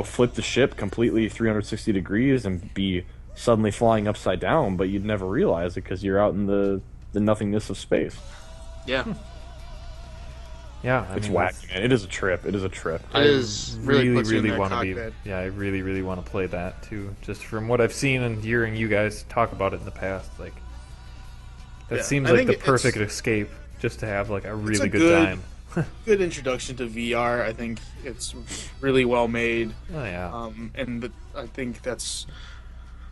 flip the ship completely 360 degrees and be suddenly flying upside down, but you'd never realize it because you're out in the nothingness of space. Yeah. Yeah, it's wacky, man. It is a trip. It is a trip. It is really want to be. Yeah, I really want to play that too. Just from what I've seen and hearing you guys talk about it in the past, like that seems like the perfect escape, just to have like a really good time. Good introduction to VR. I think it's really well made. Oh yeah. And I think that's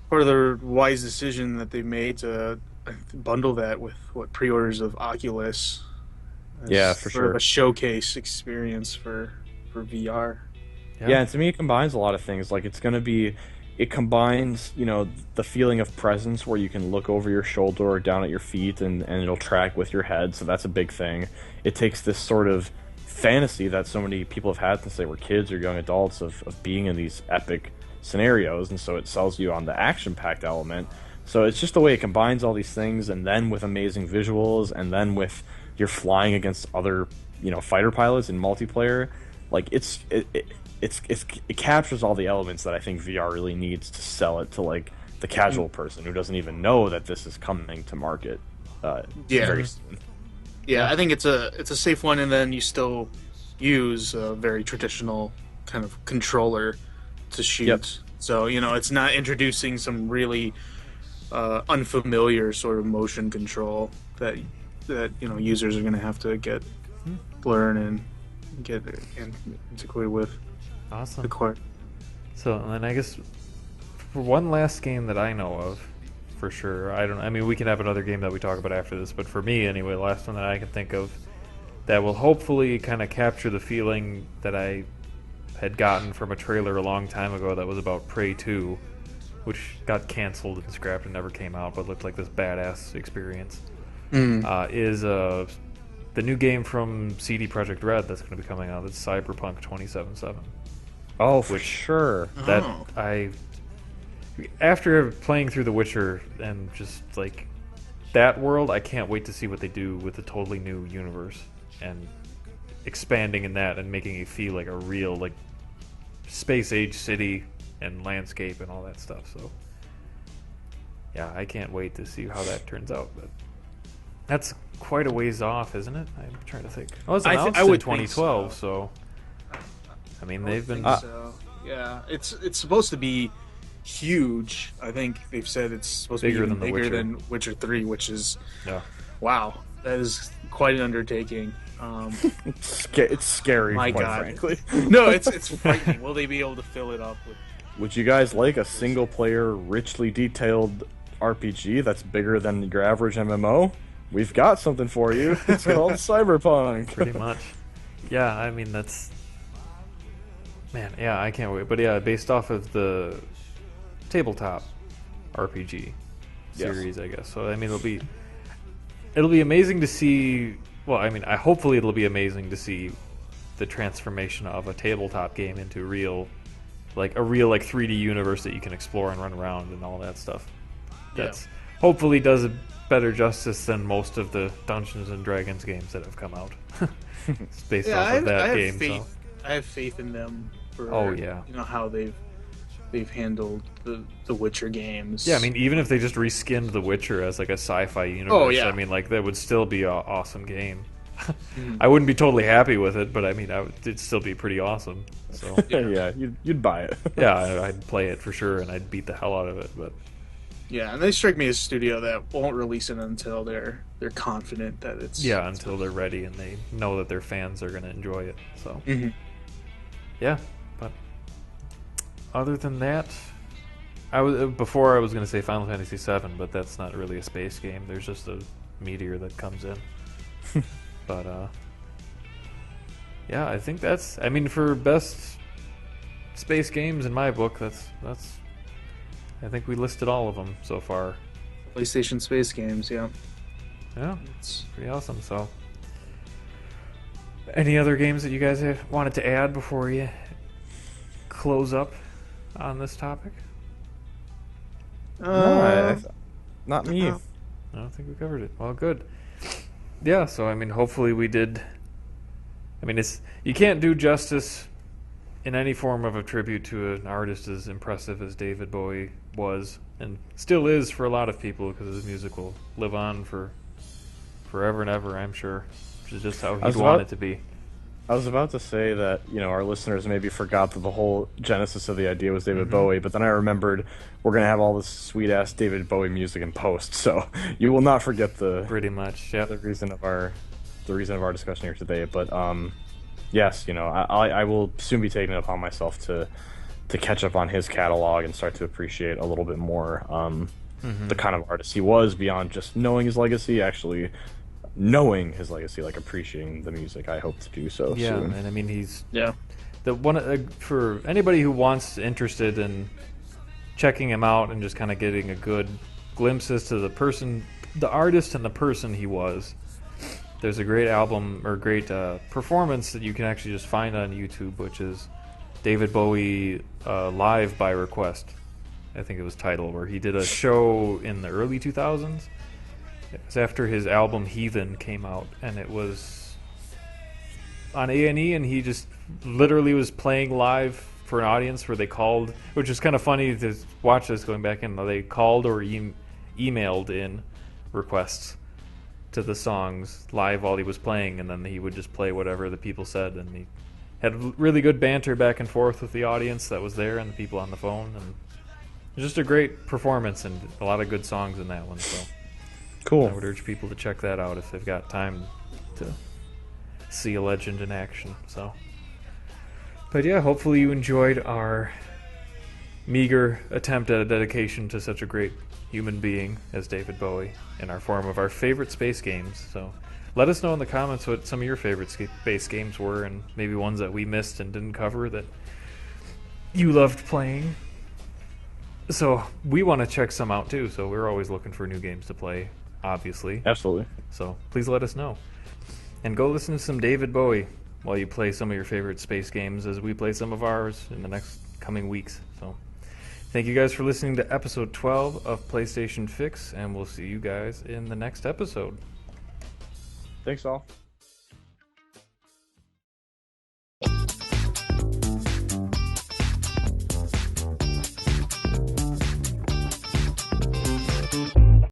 part of the wise decision that they made to bundle that with pre-orders of Oculus. Yeah, for sort sure. of a showcase experience for VR. Yeah, and to me, it combines a lot of things. Like, it combines, the feeling of presence where you can look over your shoulder or down at your feet and it'll track with your head, so that's a big thing. It takes this sort of fantasy that so many people have had since they were kids or young adults of being in these epic scenarios, and so it sells you on the action-packed element. So it's just the way it combines all these things, and then with amazing visuals, and then with you're flying against other, fighter pilots in multiplayer. Like, it captures all the elements that I think VR really needs to sell it to like the casual person who doesn't even know that this is coming to market very soon. Yeah, I think it's a safe one, and then you still use a very traditional kind of controller to shoot. Yep. So it's not introducing some really unfamiliar sort of motion control that users are going to have to learn and get integrated with. Awesome. The court. So, and then I guess for one last game that I know of, for sure, I mean, we can have another game that we talk about after this, but for me, anyway, the last one that I can think of that will hopefully kind of capture the feeling that I had gotten from a trailer a long time ago that was about Prey 2, which got canceled and scrapped and never came out, but looked like this badass experience, is the new game from CD Projekt Red that's going to be coming out. It's Cyberpunk 2077. Oh, for sure. That after playing through The Witcher and just like that world, I can't wait to see what they do with a totally new universe and expanding in that and making it feel like a real like space age city and landscape and all that stuff. So yeah, I can't wait to see how that turns out. But that's quite a ways off, isn't it? I'm trying to think. Oh, it's announced in 2012, so I mean, they've been. So. Yeah, it's supposed to be huge. I think they've said it's supposed to be even bigger than Witcher 3, which is wow. That is quite an undertaking. It's scary. My quite God, frankly. No, it's frightening. Will they be able to fill it up with? Would you guys like a single-player, richly detailed RPG that's bigger than your average MMO? We've got something for you. It's called Cyberpunk. Pretty much. Yeah, I mean that's. Man, yeah, I can't wait. But yeah, based off of the tabletop RPG series, I guess. So I mean, it'll be amazing to see. Well, I mean, hopefully it'll be amazing to see the transformation of a tabletop game into a real 3D universe that you can explore and run around and all that stuff. That's hopefully does a better justice than most of the Dungeons and Dragons games that have come out. It's based off of that game. I have faith in them for how they've handled the Witcher games. Yeah, I mean, even if they just reskinned The Witcher as like a sci-fi universe, I mean, like that would still be an awesome game. I wouldn't be totally happy with it, but I mean, it'd still be pretty awesome. So yeah, you'd buy it. Yeah, I'd play it for sure, and I'd beat the hell out of it. But yeah, and they strike me as a studio that won't release it until they're confident that it's until they're ready and they know that their fans are going to enjoy it. So yeah, but other than that, I was going to say Final Fantasy VII, but that's not really a space game. There's just a meteor that comes in. But yeah, I think that's. I mean, for best space games in my book, that's. I think we listed all of them so far. PlayStation space games, yeah. Yeah, it's pretty awesome. So, any other games that you guys wanted to add before you close up on this topic? Not me. I don't think we covered it. Well, good. Yeah, so I mean, hopefully we did. I mean, you can't do justice in any form of a tribute to an artist as impressive as David Bowie was and still is for a lot of people, because his music will live on for forever and ever, I'm sure, which is just how he'd want it to be. I was about to say that, our listeners maybe forgot that the whole genesis of the idea was David Bowie, but then I remembered we're going to have all this sweet-ass David Bowie music in post, so you will not forget pretty much, yeah, the reason of our discussion here today. But yes, I will soon be taking it upon myself to catch up on his catalog and start to appreciate a little bit more the kind of artist he was beyond just knowing his legacy, actually knowing his legacy, like appreciating the music. I hope to do so soon. And I mean, he's the one for anybody who interested in checking him out and just kind of getting a good glimpse as to the artist and the person he was. There's a great album or great performance that you can actually just find on YouTube, which is David Bowie Live by Request. I think it was titled, where he did a show in the early 2000s. It was after his album Heathen came out, and it was on A&E, and he just literally was playing live for an audience where they called, which is kind of funny to watch this going back in. They called or emailed in requests to the songs live while he was playing, and then he would just play whatever the people said, and he had really good banter back and forth with the audience that was there and the people on the phone, and it was just a great performance and a lot of good songs in that one. So cool. I would urge people to check that out if they've got time to see a legend in action. So, but yeah, hopefully you enjoyed our meager attempt at a dedication to such a great human being as David Bowie in our form of our favorite space games. So let us know in the comments what some of your favorite space games were, and maybe ones that we missed and didn't cover that you loved playing. So we want to check some out too, so we're always looking for new games to play, obviously. Absolutely. So please let us know. And go listen to some David Bowie while you play some of your favorite space games as we play some of ours in the next coming weeks. So thank you guys for listening to episode 12 of PlayStation Fix, and we'll see you guys in the next episode. Thanks all.